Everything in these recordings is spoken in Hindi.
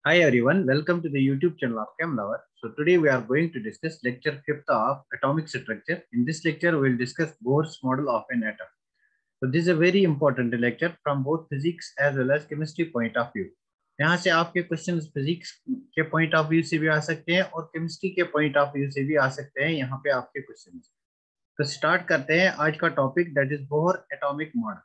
Hi everyone, welcome to the YouTube channel of ChemLover. So today we are going to discuss lecture 5th of atomic structure. In this lecture we will discuss Bohr's model of an atom. So this is a very important lecture from both physics as well as chemistry point of view. यहाँ से आपके क्वेश्चंस फिजिक्स के पॉइंट ऑफ व्यू से भी आ सकते हैं और केमिस्ट्री के पॉइंट ऑफ व्यू से भी आ सकते हैं यहाँ पे आपके क्वेश्चंस। तो स्टार्ट करते हैं आज का topic that is Bohr atomic model.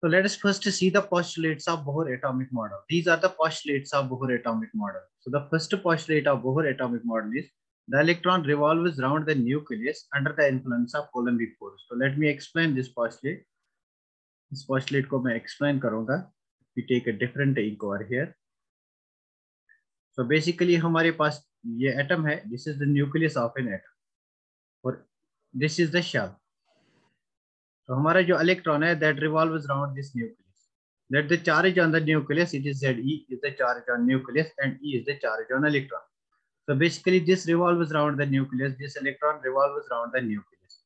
So let us first see the postulates of Bohr atomic model. These are the postulates of Bohr atomic model. So the first postulate of Bohr atomic model is the electron revolves around the nucleus under the influence of Coulombic force. So let me explain this postulate. This postulate को मैं explain करूँगा. We take a different ink over here. So basically हमारे पास ये atom है. This is the nucleus of an atom. और this is the shell. तो हमारा जो इलेक्ट्रॉन है that revolves around this nucleus. That the charge on the nucleus, it is Ze is the charge on nucleus and E is the charge on electron. So basically this revolves around the nucleus, this electron revolves around the nucleus.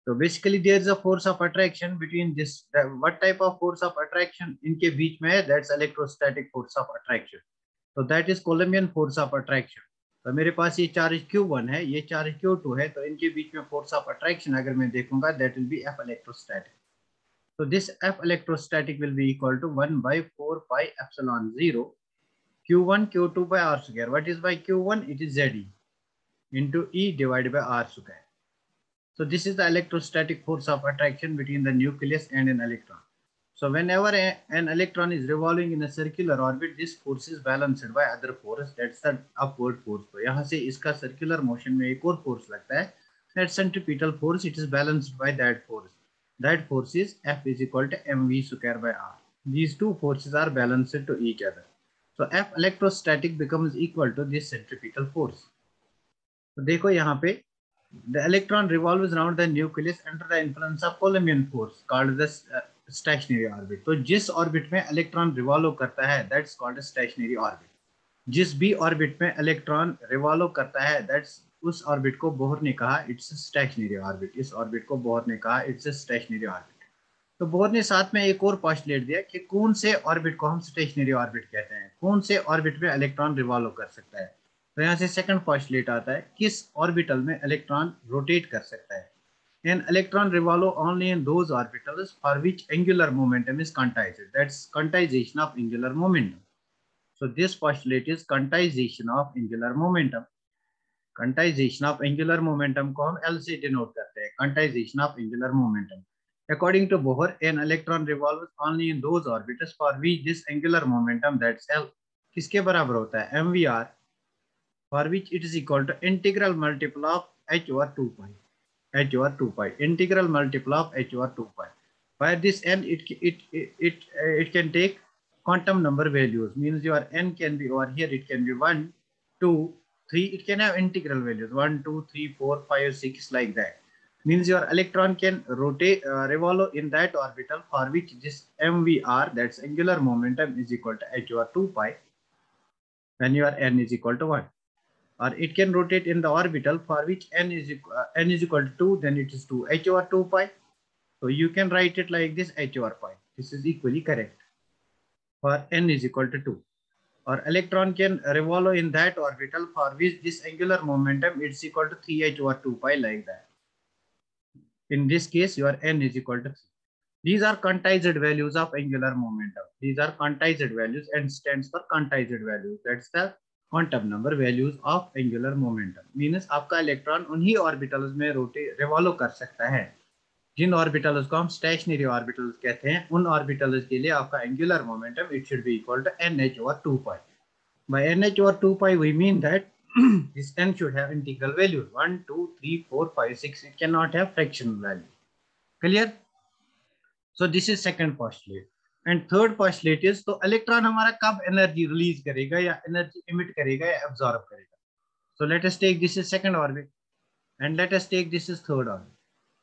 So basically there is a force of attraction between this, what type of force of attraction इनके बीच में है, that's electrostatic force of attraction. So that is Coulombian force of attraction. तो मेरे पास ये चार्ज Q1 है, ये चार्ज Q2 है, तो इनके बीच में फोर्स ऑफ अट्रैक्शन अगर मैं देखूंगा that will be F electrostatic. So this F electrostatic will be equal to 1 by 4 pi epsilon 0 Q1 Q2 by R square. What is by Q1? It is Ze into E divided by R square. So this is the electrostatic force of attraction between the nucleus and an electron. So whenever an electron is revolving in a circular orbit, this force is balanced by other force, that's the upward force. तो यहाँ से इसका circular motion में एक और force लगता है, that centripetal force, it is balanced by that force. That force is F is equal to mv square by R. These two forces are balanced to each other. So F electrostatic becomes equal to this centripetal force. तो देखो यहाँ पे the electron revolves around the nucleus under the influence of Coulombian force called the stationary orbit. तो जिस ऑर्बिट में इलेक्ट्रॉन रिवॉल्व करता है दैट्स कॉल्ड स्टेशनरी ऑर्बिट. जिस भी ऑर्बिट में इलेक्ट्रॉन रिवॉल्व करता है दैट्स उस ऑर्बिट को बोहर ने कहा इट्स स्टेशनरी ऑर्बिट. इस ऑर्बिट को बोहर ने कहा इट्स स्टेशनरी ऑर्बिट. तो बोहर ने साथ में एक और पोस्टुलेट दिया कि कौन से ऑर्बिट को हम स्टेशनरी ऑर्बिट कहते हैं, कौन से ऑर्बिट में इलेक्ट्रॉन रिवॉल्व कर सकता है. तो यहाँ से सेकंड पोस्टुलेट आता है किस ऑर्बिटल में इलेक्ट्रॉन रोटेट कर सकता है. An electron revolve only in those orbitals for which angular momentum is quantized. That's quantization of angular momentum. So this postulate is quantization of angular momentum. Quantization of angular momentum को हम L से denote करते हैं. Quantization of angular momentum. According to Bohr, an electron revolves only in those orbitals for which this angular momentum, that's L, किसके बराबर होता है? mvr, for which it is equal to integral multiple of h over 2 pi. H over 2 pi, integral multiple of h over 2 pi. Where this n it can take quantum number values, means your n can be over here, it can be 1, 2, 3, it can have integral values 1, 2, 3, 4, 5, 6 like that. Means your electron can rotate revolve in that orbital for which this mvr, that's angular momentum, is equal to h over 2 pi when your n is equal to 1. Or it can rotate in the orbital for which n is equal to 2, then it is 2 h over 2 pi. So you can write it like this, h over pi. This is equally correct for n is equal to 2. Or electron can revolve in that orbital for which this angular momentum is equal to 3h over 2 pi like that. In this case, your n is equal to 3. These are quantized values of angular momentum. These are quantized values and stands for quantized values. That's the quantum number values of angular momentum. Means आपका इलेक्ट्रॉन उन्हीं ऑर्बिटल्स में रिवॉल्व कर सकता है जिन ऑर्बिटल्स को हम स्टेशनरी ऑर्बिटल्स कहते हैं. उन ऑर्बिटल्स के लिए आपका angular momentum it should be equal to nh over 2 pi. By nh over 2 pi we mean that this n should have integral values 1, 2, 3, 4, 5, 6. It cannot have fractional value. Clear? So this is second postulate. And third postulate is तो इलेक्ट्रॉन हमारा कब एनर्जी रिलीज करेगा या एनर्जी इमिट करेगा या एब्जॉर्ब करेगा. So let us take this is second orbit and let us take this is third orbit.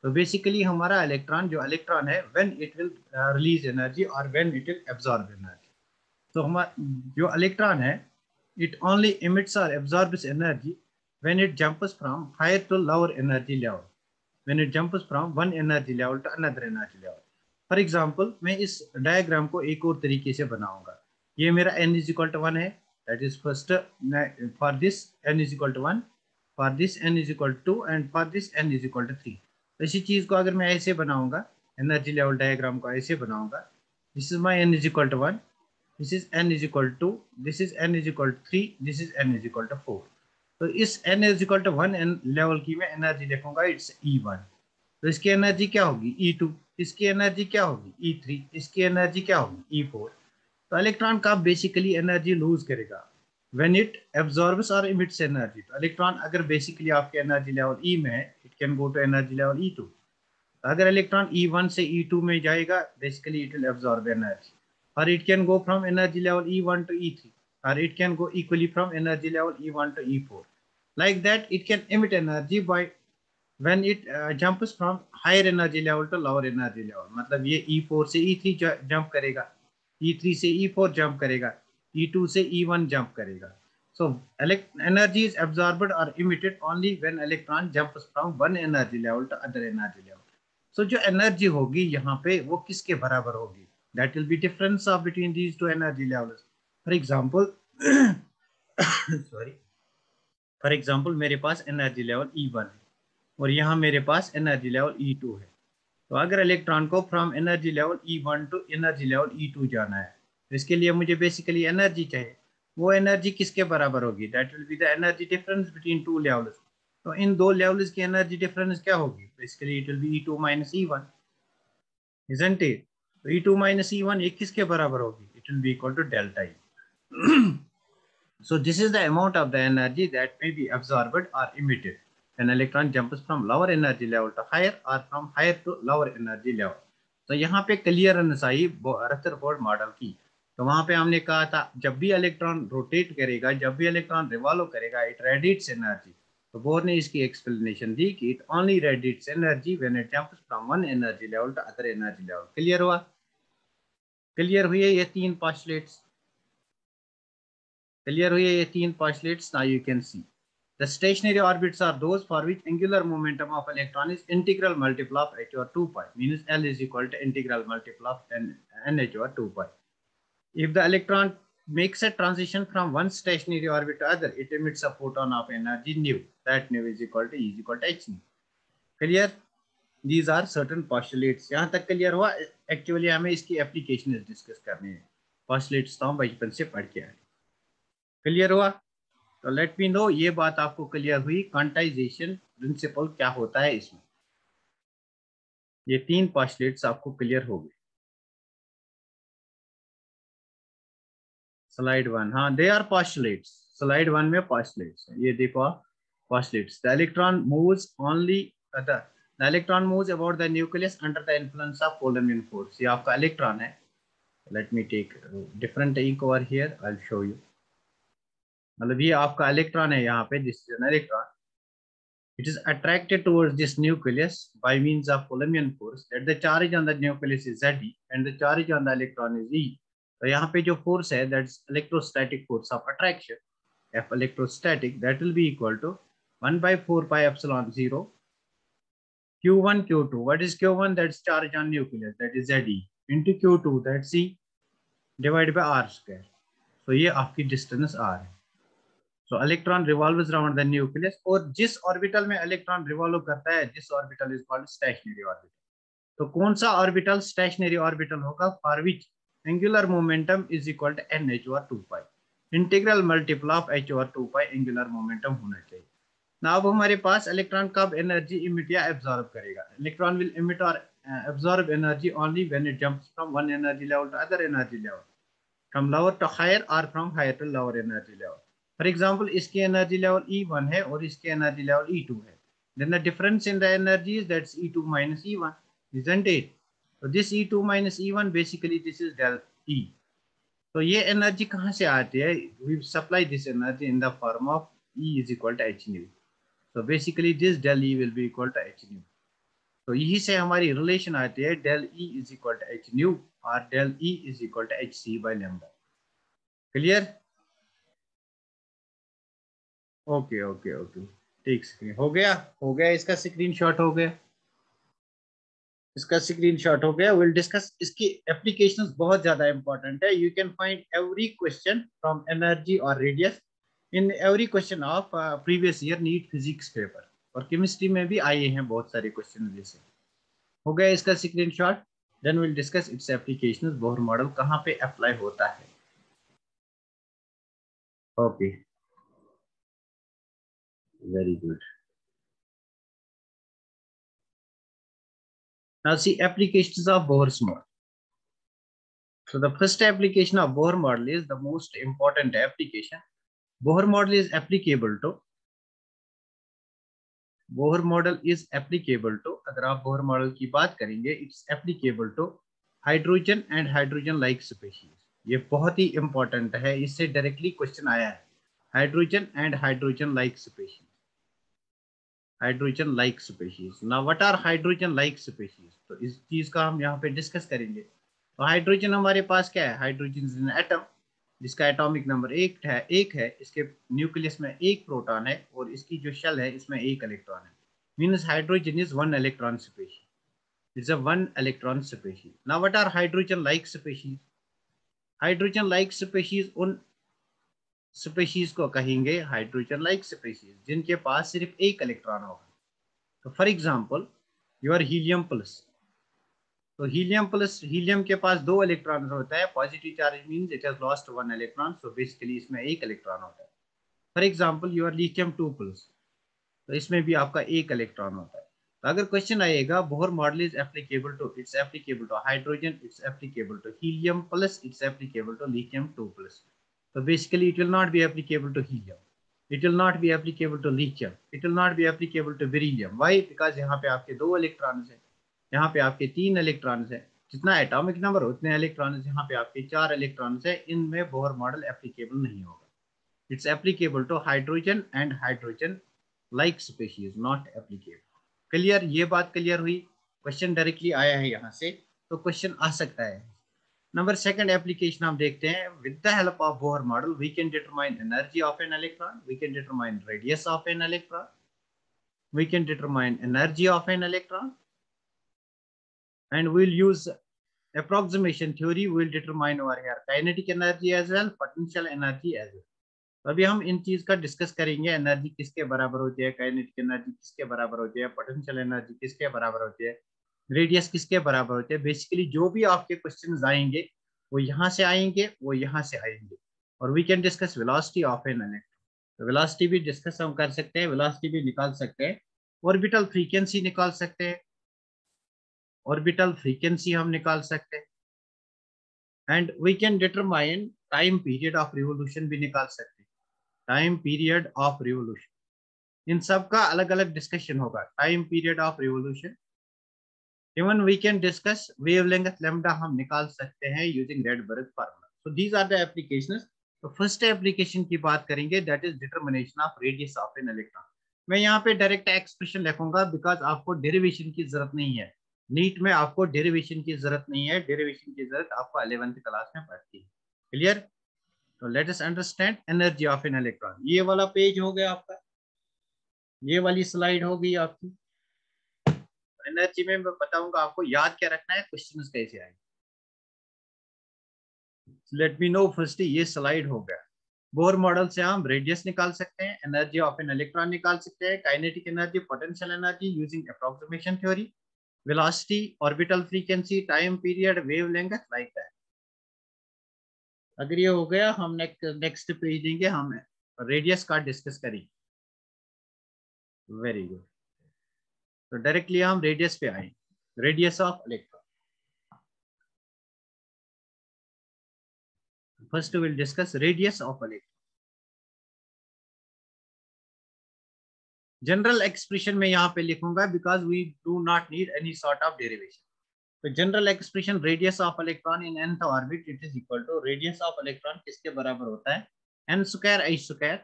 तो बेसिकली हमारा इलेक्ट्रॉन जो इलेक्ट्रॉन है when it will release energy और when it will absorb energy. तो हमारा जो इलेक्ट्रॉन है इट ओनली इमिट्स और absorbs energy when it jumps from higher to lower energy level, when it jumps from one energy level to another energy level. For example मैं इस डायग्राम को एक और तरीके से बनाऊंगा. ये मेरा n इज इक्वल टू 1 है, that is first for this n is equal to 1, for this n is equal to 2 and for this n is equal to 3। तो इसी चीज को अगर मैं ऐसे बनाऊंगा, एनर्जी लेवल डायग्राम को ऐसे बनाऊंगा, this is my n is equal to 1, this is n is equal to 2, this is n is equal to 3, this is n is equal to 4। तो इस n is equal to 1 level की मैं एनर्जी लिखूंगा, इट्स E1। तो इसकी एनर्जी क्या होगी E2, इसकी एनर्जी क्या होगी E3, इसकी एनर्जी क्या होगी E4। तो इलेक्ट्रॉन का बेसिकली एनर्जी लूज करेगा व्हेन इट एब्जॉर्ब्स और इमिट्स एनर्जी। तो इलेक्ट्रॉन अगर बेसिकली आपके एनर्जी लेवल ई में है, it can go to energy level E2। अगर इलेक्ट्रॉन E1 से E2 में जाएगा, basically it will absorb energy, और it can go from energy level E1 to E3, और it can go equally from energy level E1 to E4। like that it can emit energy by when it jumps from higher energy level to lower energy level। मतलब ये E4 से E3 जंप करेगा, E3 से E4 जंप करेगा, E2 से E1 जंप करेगा। so energy is absorbed or emitted only when electron jumps from one energy level to other energy level। so जो एनर्जी होगी यहाँ पे वो किसके बराबर होगी, that will be difference of between these two energy levels। for example sorry, for example मेरे पास एनर्जी लेवल E1 है और यहाँ मेरे पास एनर्जी लेवल E2 है। तो अगर इलेक्ट्रॉन को from energy level E1 to energy level E2 जाना है, तो इसके लिए मुझे बेसिकली एनर्जी चाहिए। वो एनर्जी किसके बराबर होगी, that will be the energy difference between two levels. तो इन दो लेवल्स की एनर्जी डिफरेंस क्या होगी, basically it will be E2 minus E1, isn't it. तो E2 माइनस E1 ये किसके बराबर होगी, it will be equal to delta E। So this is the amount of the energy that may be absorbed or emitted when electron jumps from lower energy level to higher or from higher to lower energy level। तो यहाँ पे क्लियरेंस आई रदरफोर्ड मॉडल की। तो वहां पे हमने कहा था जब भी इलेक्ट्रॉन रोटेट करेगा, जब भी इलेक्ट्रॉन रिवॉल्व करेगा, इट रेडिएट्स एनर्जी। तो बोर ने इसकी एक्सप्लेनेशन दी कि it only radiates energy when it jumps from one energy level to other energy level. Clear हुआ, क्लियर हुई है ये तीन पोस्टुलेट्स, क्लियर हुई है ये तीन postulates. Now you can see the stationary orbits are those for which angular momentum of electron is integral multiple of h over 2 pi, means L is equal to integral multiple of nh over 2 pi। If the electron makes a transition from one stationary orbit to other, it emits a photon of energy nu, that nu is equal to E is equal to h nu। Clear? These are certain postulates। यहाँ तक क्लियर हुआ? एक्चुअली हमें इसकी एप्लीकेशन डिस्कस करनी है, postulates तो हम बचपन से पढ़ के आए। क्लियर हुआ? तो लेट मी नो ये बात आपको क्लियर हुई, क्वांटाइजेशन प्रिंसिपल क्या होता है इसमें। ये तीन पोस्टुलेट्स आपको क्लियर हो गए। स्लाइड 1, हाँ दे आर पोस्टुलेट्स, स्लाइड 1 में पोस्टुलेट्स है, ये देखो आप postulates. The electron moves only the electron moves about the nucleus under the influence of coulombian force. ये आपका इलेक्ट्रॉन है। Let me take different ink over here, I will show you. मतलब ये आपका इलेक्ट्रॉन है यहाँ पे, this is an electron. It is attracted towards this nucleus by means of Coulombian force, that the charge on the nucleus is Ze and the charge on the electron is E। तो यहाँ पे जो force है, that's electrostatic force of attraction, F electrostatic, that will be equal to 1 by 4 pi epsilon 0 Q1 Q2। What is Q1? That's charge on nucleus, that is Ze, into Q2, that's E, divided by R square। So ये आपकी distance R है। So electron revolves around the nucleus, और जिस ऑर्बिटल में इलेक्ट्रॉन रिवॉल्व करता है, this orbital is called stationary orbital. तो कौन सा ऑर्बिटल स्टेशनरी ऑर्बिटल होगा, for which angular momentum is equal to NH over 2 pi, integral multiple of H over 2 pi angular momentum होना चाहिए ना। अब हमारे पास इलेक्ट्रॉन कब एनर्जी इमिट या एब्जॉर्ब करेगा, इलेक्ट्रॉन विल इमिट और absorb energy only when it jumps from one energy level to other energy level, from lower to higher or from higher to lower energy level। For example, इसकी energy level E1 है और इसकी energy level E2 है। Then the difference in the energy is that's E2 minus E1, isn't it? So this E2 minus E1 basically this is del E। तो ये एनर्जी कहाँ से आती है, we supply this energy in the form of E is equal to h nu। So basically this del E will be equal to h nu। तो यही से हमारी रिलेशन आती है del E is equal to h nu और del E is equal to hc by lambda। Clear? Okay okay okay, ठीक, स्क्रीन हो गया, हो गया, इसका स्क्रीनशॉट हो गया। इसका स्क्रीनशॉट हो गया। विल डिस्कस इसकी एप्लीकेशंस बहुत ज्यादा इंपॉर्टेंट है। You can find every question from energy और radius in every question of previous year NEET physics paper, और केमिस्ट्री में भी आए हैं बहुत सारे क्वेश्चन जैसे। हो गया इसका screenshot. Then will discuss its applications, Bohr model कहाँ पे अप्लाई होता है। Okay, very good. Now see applications of Bohr's model. So the first application of Bohr model is the most important application. Bohr model is applicable to Bohr model is applicable to, अगर आप बोहर मॉडल की बात करेंगे, it's applicable to hydrogen and hydrogen like species. ये बहुत ही इंपॉर्टेंट है, इससे डायरेक्टली क्वेश्चन आया है। Hydrogen and hydrogen like species, hydrogen like species. Now what are hydrogen like species, तो इस चीज का हम यहाँ पे डिस्कस करेंगे। तो हाइड्रोजन हमारे पास क्या है, हाइड्रोजन इज एन एटम जिसका एटॉमिक नंबर एक है, इसके न्यूक्लियस में एक प्रोटॉन है और इसकी जो शेल है इसमें एक इलेक्ट्रॉन है। Means hydrogen is one electron species, it's a one electron species. Now what are hydrogen like species, hydrogen like species उन स्पीशीज को कहेंगे हाइड्रोजन लाइक स्पीशीज जिनके पास सिर्फ एक इलेक्ट्रॉन होगा। तो for example your helium plus, तो हीलियम प्लस, हीलियम के पास दो इलेक्ट्रॉन होता है, positive charge means it has lost one electron, so basically इसमें एक इलेक्ट्रॉन होता है। For example your lithium 2 plus, तो इसमें भी आपका एक इलेक्ट्रॉन होता है। तो अगर क्वेश्चन आएगा Bohr model is applicable to, it's applicable to hydrogen, it's applicable to helium plus, it's applicable to lithium 2 plus, तो basically it will not be applicable to helium, it will not be applicable to lithium, it will not be applicable to beryllium. Why? Because यहाँ पे आपके दो इलेक्ट्रॉन्स हैं, यहाँ पे आपके तीन इलेक्ट्रॉन्स हैं, जितना एटॉमिक नंबर उतने इलेक्ट्रॉन्स, यहाँ पे आपके चार इलेक्ट्रॉन्स हैं, इनमें बोहर मॉडल एप्लीकेबल नहीं होगा। It's applicable to hydrogen and hydrogen like species, not applicable. Clear, ये बात क्लियर हुई। क्वेश्चन डायरेक्टली आया है यहाँ से, तो क्वेश्चन आ सकता है। नंबर सेकंड एप्लीकेशन हम देखते हैं। With the help of Bohr model we can determine energy of an electron, we can determine radius of an electron, we can determine energy of an electron, and we'll use approximation theory, we'll determine over here kinetic energy as well, potential energy as well. तो अभी हम इन चीज का डिस्कस करेंगे, एनर्जी किसके बराबर होती है, काइनेटिक एनर्जी किसके बराबर होती है, पोटेंशियल एनर्जी किसके बराबर होती है, रेडियस किसके बराबर होती है। बेसिकली जो भी आपके क्वेश्चंस आएंगे वो यहाँ से आएंगे, वो यहाँ से आएंगे। और we can discuss velocity of an electron, velocity भी डिस्कस हम कर सकते हैं, वेलोसिटी भी निकाल सकते हैं, ऑर्बिटल फ्रीक्वेंसी निकाल सकते हैं, ऑर्बिटल फ्रीक्वेंसी हम निकाल सकते हैं, and we can determine time period of revolution भी निकाल सकते हैं, टाइम पीरियड ऑफ रिवोल्यूशन। इन सब का अलग अलग डिस्कशन होगा, time period of revolution. Even we can discuss wavelength lambda हम निकाल सकते हैं using Rydberg formula. So these are the applications. तो फर्स्ट एप्लीकेशन की बात करेंगे, that is determination of radius of an electron. मैं यहाँ पे डायरेक्ट एक्सप्रेशन लिखूंगा बिकॉज आपको डेरिवेशन की जरूरत नहीं है, नीट में आपको डेरिवेशन की जरूरत नहीं है, डेरिवेशन की जरूरत आपको 11th क्लास में पड़ती है। क्लियर? तो let us understand energy of an electron. ये वाला पेज हो गया आपका, ये वाली स्लाइड होगी आपकी। एनर्जी में मैं बताऊंगा आपको याद क्या रखना है, क्वेश्चंस कैसे आएंगे। लेट मी नो फर्स्ट, ये स्लाइड हो गया। बोर मॉडल से हम रेडियस निकाल सकते हैं, एनर्जी ऑफ एन इलेक्ट्रॉन निकाल सकते हैं, kinetic energy, potential energy using approximation theory, velocity, orbital frequency, time period, wavelength, like that. अगर ये हो गया, हम नेक्स्ट पेज देंगे, हम रेडियस का डिस्कस करेंगे। Very good. तो डायरेक्टली हम रेडियस पे आए, radius of electron. First will discuss radius of electron. General expression में यहाँ पे लिखूंगा because we do not need any sort of derivation. तो general expression radius of electron in nth orbit, it is equal to radius of electron किसके बराबर होता है, n square h square.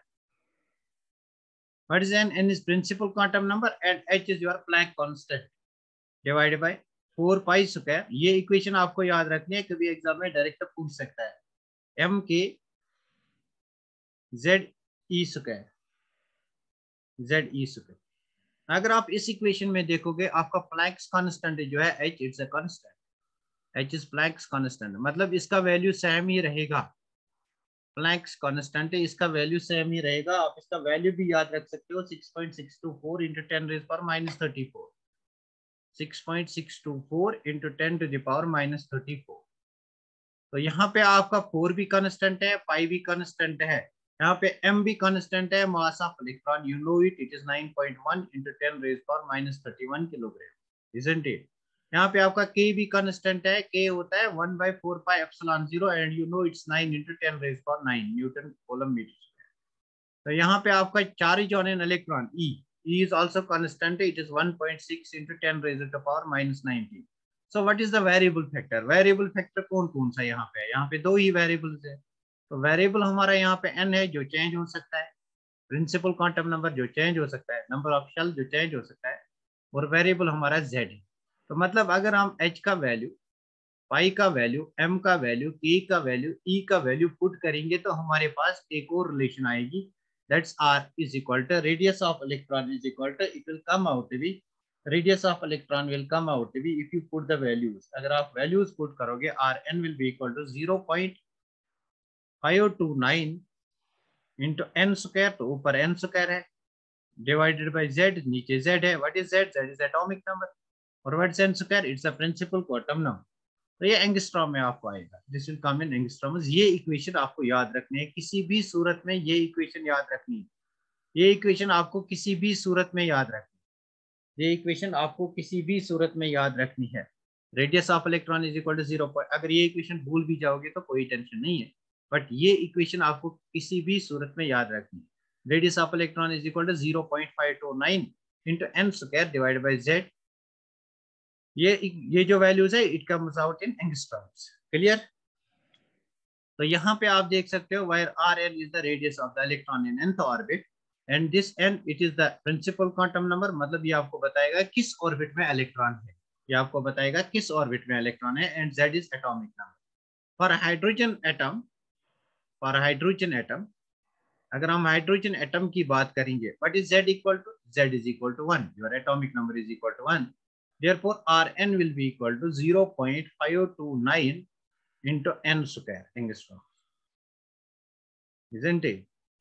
What is n? n is principal quantum number and h is your Planck constant divided by 4 pi square. ये इक्वेशन आपको याद रखनी है, कभी एग्जाम में डायरेक्ट पूछ सकता है। m के z e square, z e square. अगर आप इस इक्वेशन में देखोगे आपका प्लैंक्स कांस्टेंट जो है h, it's a constant, h is Planck's constant, मतलब इसका वैल्यू सेम ही रहेगा। प्लैंक्स कांस्टेंट है, इसका वैल्यू सेम ही रहेगा। आप इसका वैल्यू भी याद रख सकते हो, 6.624 इंटू 10⁻⁻34, 6.624 इंटू 10⁻⁻34। तो यहाँ पे आपका 4 भी कांस्टेंट है, 5 भी कांस्टेंट है, यहाँ पे m भी कांस्टेंट है, mass of electron you know it, it is 9.1 into 10⁻⁻31 kilogram, isn't it. यहाँ पे आपका k भी कांस्टेंट है, k होता है 1/4 pi epsilon 0 and you know it's 9 into 10⁻9 newton coulomb metre. तो यहाँ पे आपका charge on an electron E is also constant, it is 1.6 into 10⁻⁻19। So what is the variable factor? Variable factor कौन कौन सा यहाँ पे दो ही वेरिएबल्स है। तो वेरिएबल हमारा यहाँ पे n है जो चेंज हो सकता है, प्रिंसिपल क्वांटम नंबर जो चेंज हो सकता है, नंबर ऑफ शेल जो चेंज हो सकता है, और वेरिएबल हमारा z है। तो मतलब अगर हम h का वैल्यू, पाई का वैल्यू, m का वैल्यू, k का वैल्यू, e का वैल्यू पुट करेंगे तो हमारे पास एक और रिलेशन आएगी, that's r is equal to radius of electron is equal to, it will come out to be, radius of electron will come out to be if you put the values, अगर आप values put करोगे rn will be equal to 0.529 into n square, तो ऊपर n square है, divided by z, नीचे z है। what is z? z is atomic number, और what is n square? it's a principal quantum number। तो ये एंगस्ट्रॉम में आपको आएगा, this will come in angstrom. ये इक्वेशन आपको याद रखनी है, किसी भी सूरत में ये इक्वेशन याद रखनी है, ये इक्वेशन आपको किसी भी सूरत में याद रखनी है, ये इक्वेशन आपको किसी भी सूरत में याद रखनी है। Radius of electron is equal to 0 अगर ये इक्वेशन भूल भी जाओगे तो कोई टेंशन नहीं है, बट ये इक्वेशन आपको किसी भी सूरत में याद रखनी है। Radius of electron is equal to 0.529 into n square divide by z. ये जो वैल्यूज है it comes out in angstroms. Clear? तो यहाँ पे आप देख सकते हो where Rn is the radius of the electron in nth orbit and this n it is the principal quantum number, मतलब ये आपको बताएगा किस ऑर्बिट में इलेक्ट्रॉन है, ये आपको बताएगा किस ऑर्बिट में इलेक्ट्रॉन है, and z is atomic number for hydrogen atom। for hydrogen atom अगर हम हाइड्रोजन एटम की बात करेंगे, what is z equal to? z is equal to 1, your atomic number is equal to 1, therefore Rn will be equal to 0.529 into n square angstrom, isn't it?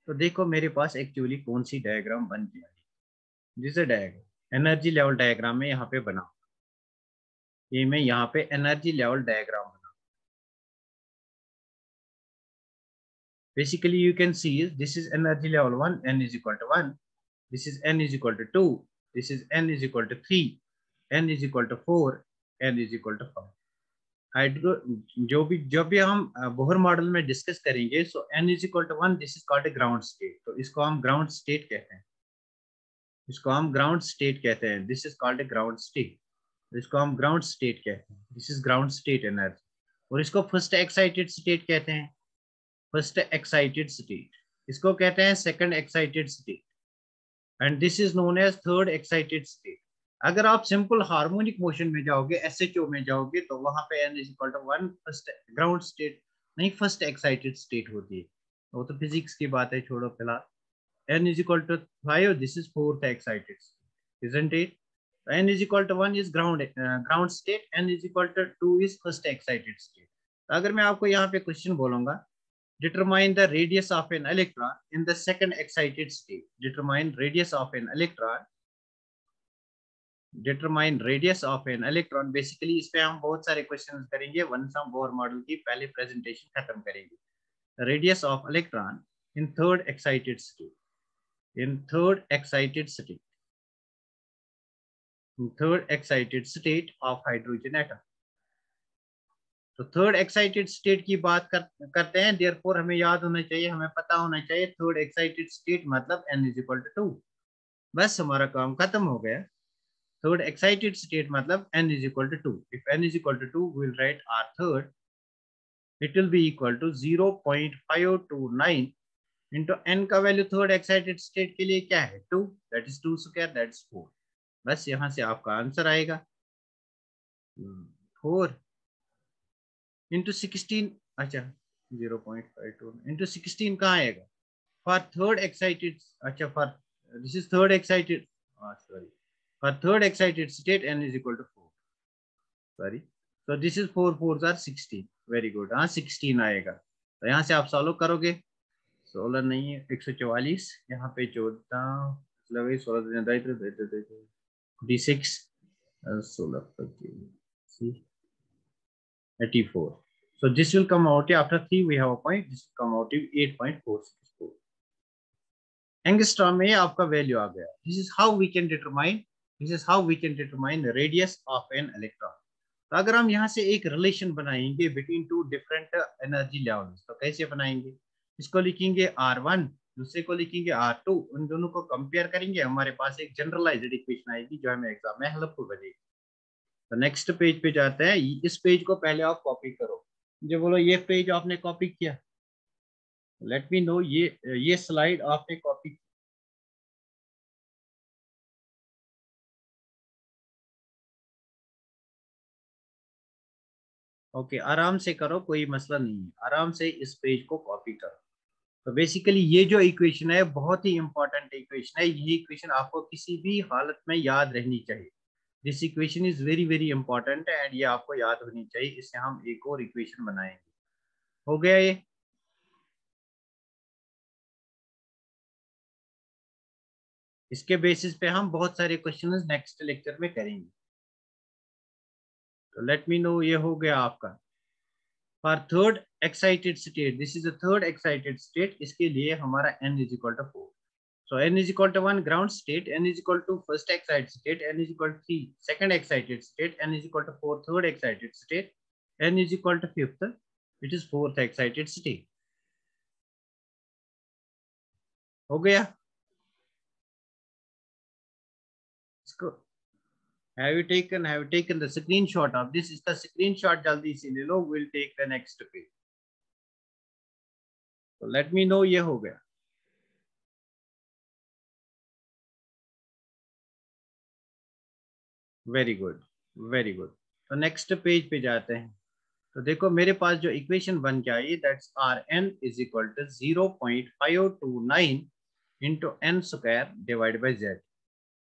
तो देखो मेरे पास एक्चुअली कौन सी डायग्राम बन गया है, जिसे डायग्राम एनर्जी लेवल डायग्राम में यहाँ पे बना, ये मैं यहाँ पे एनर्जी लेवल डायग्राम बना। Basically you can see this is energy level 1, n is equal to 1, this is n is equal to 2, this is n is equal to 3, n is equal to 4, n is equal to 5। Hydro जो भी हम बोहर मॉडल में डिस्कस करेंगे, सो n is equal to 1, this is called ground state, तो इसको हम ग्राउंड स्टेट कहते हैं, इसको हम ग्राउंड स्टेट कहते हैं, this is called ground state, इसको हम ग्राउंड स्टेट कहते हैं, this is ground state energy. और इसको फर्स्ट एक्साइटेड स्टेट कहते हैं, फर्स्ट एक्साइटेड स्टेट, इसको कहते हैं second excited state, and this is known as third excited state. अगर आप सिंपल हार्मोनिक मोशन में जाओगे, SHO में जाओगे, तो वहां पे n is equal to 1 first ground state नहीं, फर्स्ट एक्साइटेड स्टेट होती है, वो तो फिजिक्स की बात है, छोड़ो फिलहाल। n is equal to 5, this is fourth excited state, isn't it? n is equal to 1 is ground state, n is equal to 2 is first excited state। तो अगर मैं आपको यहाँ पे क्वेश्चन बोलूंगा, determine the radius of an electron in the second excited state, determine radius of an electron, determine radius of an electron, basically इस पे हम बहुत सारे क्वेश्चन करेंगे, वन सम बोर मॉडल की पहले प्रेजेंटेशन खत्म करेंगे। radius of electron in third excited state, in third excited state, in third excited state of hydrogen atom। तो थर्ड एक्साइटेड स्टेट की बात करते हैं, देयरफॉर हमें याद होना चाहिए, हमें पता होना चाहिए थर्ड एक्साइटेड स्टेट मतलब n इज इक्वल टू 2, बस हमारा काम खत्म हो गया। थर्ड एक्साइटेड स्टेट मतलब n is equal to 2, if n is equal to 2 we will write r third, it will be equal to 0.529 into n का वैल्यू थर्ड एक्साइटेड स्टेट के लिए क्या है 2, that is 2 square, that is 4। बस यहां से आपका आंसर आएगा 4 इंटू 16, अच्छा 0.52 इंटू 16 कहाँ आएगा फॉर थर्ड एक्साइटेड, अच्छा for this is third excited, sorry For third excited state, n is equal to 4. Sorry. So this is 4 4s are 16. Very good. हाँ 16 आएगा. तो यहाँ से आप सॉल्व करोगे. 16 नहीं है 144. यहाँ पे 14 मतलब 16 46 16 84. So this will come out after 3 we have a point. This will come out to 8.464. Angstrom में आपका वैल्यू आ गया. This is how we can determine the radius of an electron. तो अगर हम यहाँ से एक रिलेशन बनाएंगे between two different energy levels तो कैसे बनाएंगे. इसको लिखेंगे R1, दूसरे को लिखेंगे R2. उन दोनों को कंपेयर करेंगे. हमारे पास एक जनरलाइज्ड इक्वेशन आएगी जो हमें एग्जाम में हेल्पफुल बनेगी. तो नेक्स्ट पेज पे जाते हैं. इस पेज को पहले आप कॉपी करो. मुझे बोलो ये पेज आपने कॉपी किया. लेट मी नो ये स्लाइड आपने कॉपी. ओके आराम से करो, कोई मसला नहीं है. आराम से इस पेज को कॉपी करो. तो बेसिकली ये जो इक्वेशन है बहुत ही इंपॉर्टेंट इक्वेशन है. ये इक्वेशन आपको किसी भी हालत में याद रहनी चाहिए. This equation is very very important and ये आपको याद होनी चाहिए. इससे हम एक और इक्वेशन बनाएंगे. हो गया ये. इसके बेसिस पे हम बहुत सारे क्वेश्चंस नेक्स्ट लेक्चर में करेंगे. तो लेट मी नो ये हो गया आपका. For third excited state, this is the third excited state. इसके लिए हमारा n is equal to 4. So n is equal to 1 ground state, n is equal to first excited state, n is equal to 3 second excited state, n is equal to 4 third excited state, n is equal to 5th, it is fourth excited state. हो गया. इसको have you taken the screenshot of this? इसका screenshot जल्दी से ले लो. We'll take the next page. So let me know ये हो गया. Very good very good. तो नेक्स्ट पेज पे जाते हैं. तो देखो मेरे पास जो इक्वेशन बन के आई that's Rn is equal to 0.529 into n square divided by z.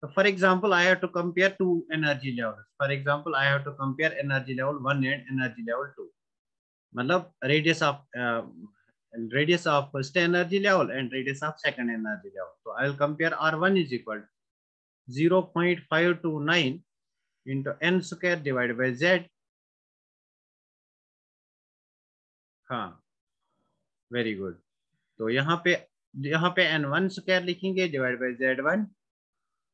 So for example I have to compare two energy levels. For example I have to compare energy level 1 and energy level 2. मतलब radius of first energy level and radius of second energy level. So I will compare R1 is equal to 0.529 into n square divided by z. हाँ वेरी गुड. तो यहाँ पे n1 स्क्वायर लिखेंगे divide by z1.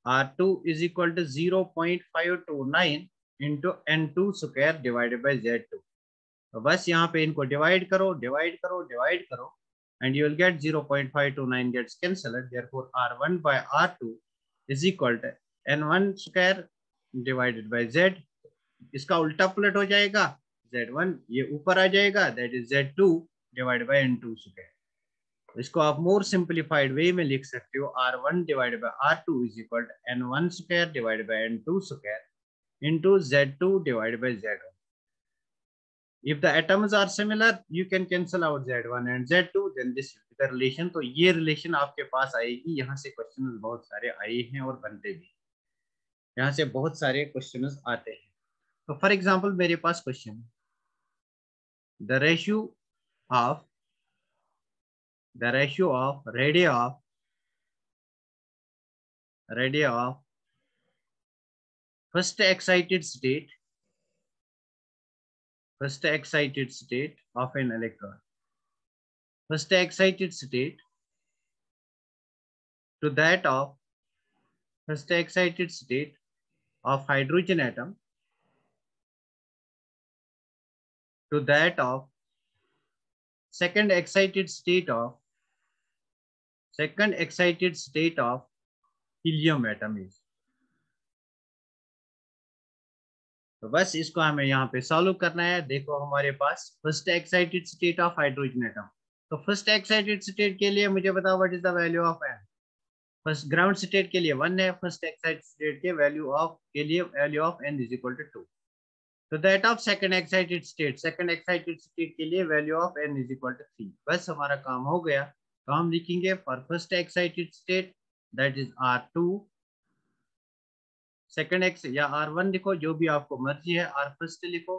R2 is equal to 0.529 into n2 square divided by z2. तो बस यहाँ पे इनको डिवाइड करो and you will get 0.529 gets cancelled. Therefore R1 by R2 is equal to n1 square divided by z. इसका उल्टा पलट हो जाएगा. z1 ये ऊपर आ जाएगा that is z2 divided by n2 square. इसको आप मोर सिंपलीफाइड वे में लिख सकते हो. R1 divided by R2 is equal to n1 square divided by n2 square into z2 divided by z1. If the atoms are similar, you can cancel out z1 and z2. Then this is the relation. तो ये रिलेशन आपके पास आएगी. यहाँ से क्वेश्चन बहुत सारे आए हैं और बनते भी. यहाँ से बहुत सारे क्वेश्चन आते हैं. तो फॉर एग्जाम्पल मेरे पास question the ratio of radii of first excited state of an electron, first excited state to that of first excited state of hydrogen atom to that of second excited state of helium atom is. तो बस इसको हमें यहाँ पे सॉल्व करना है. देखो हमारे पास first excited state of hydrogen atom. तो फर्स्ट एक्साइटेड स्टेट के लिए मुझे बताओ what is the value of n. First ground state के लिए 1 है. फर्स्ट एक्साइटेड स्टेट के value of n is equal to 2. तो that of second excited state के लिए value of n is equal to 3. बस हमारा काम हो गया. तो हम लिखेंगे for first excited state that is R2 second x या R1 लिखो, जो भी आपको मर्जी है। R फर्स्ट लिखो,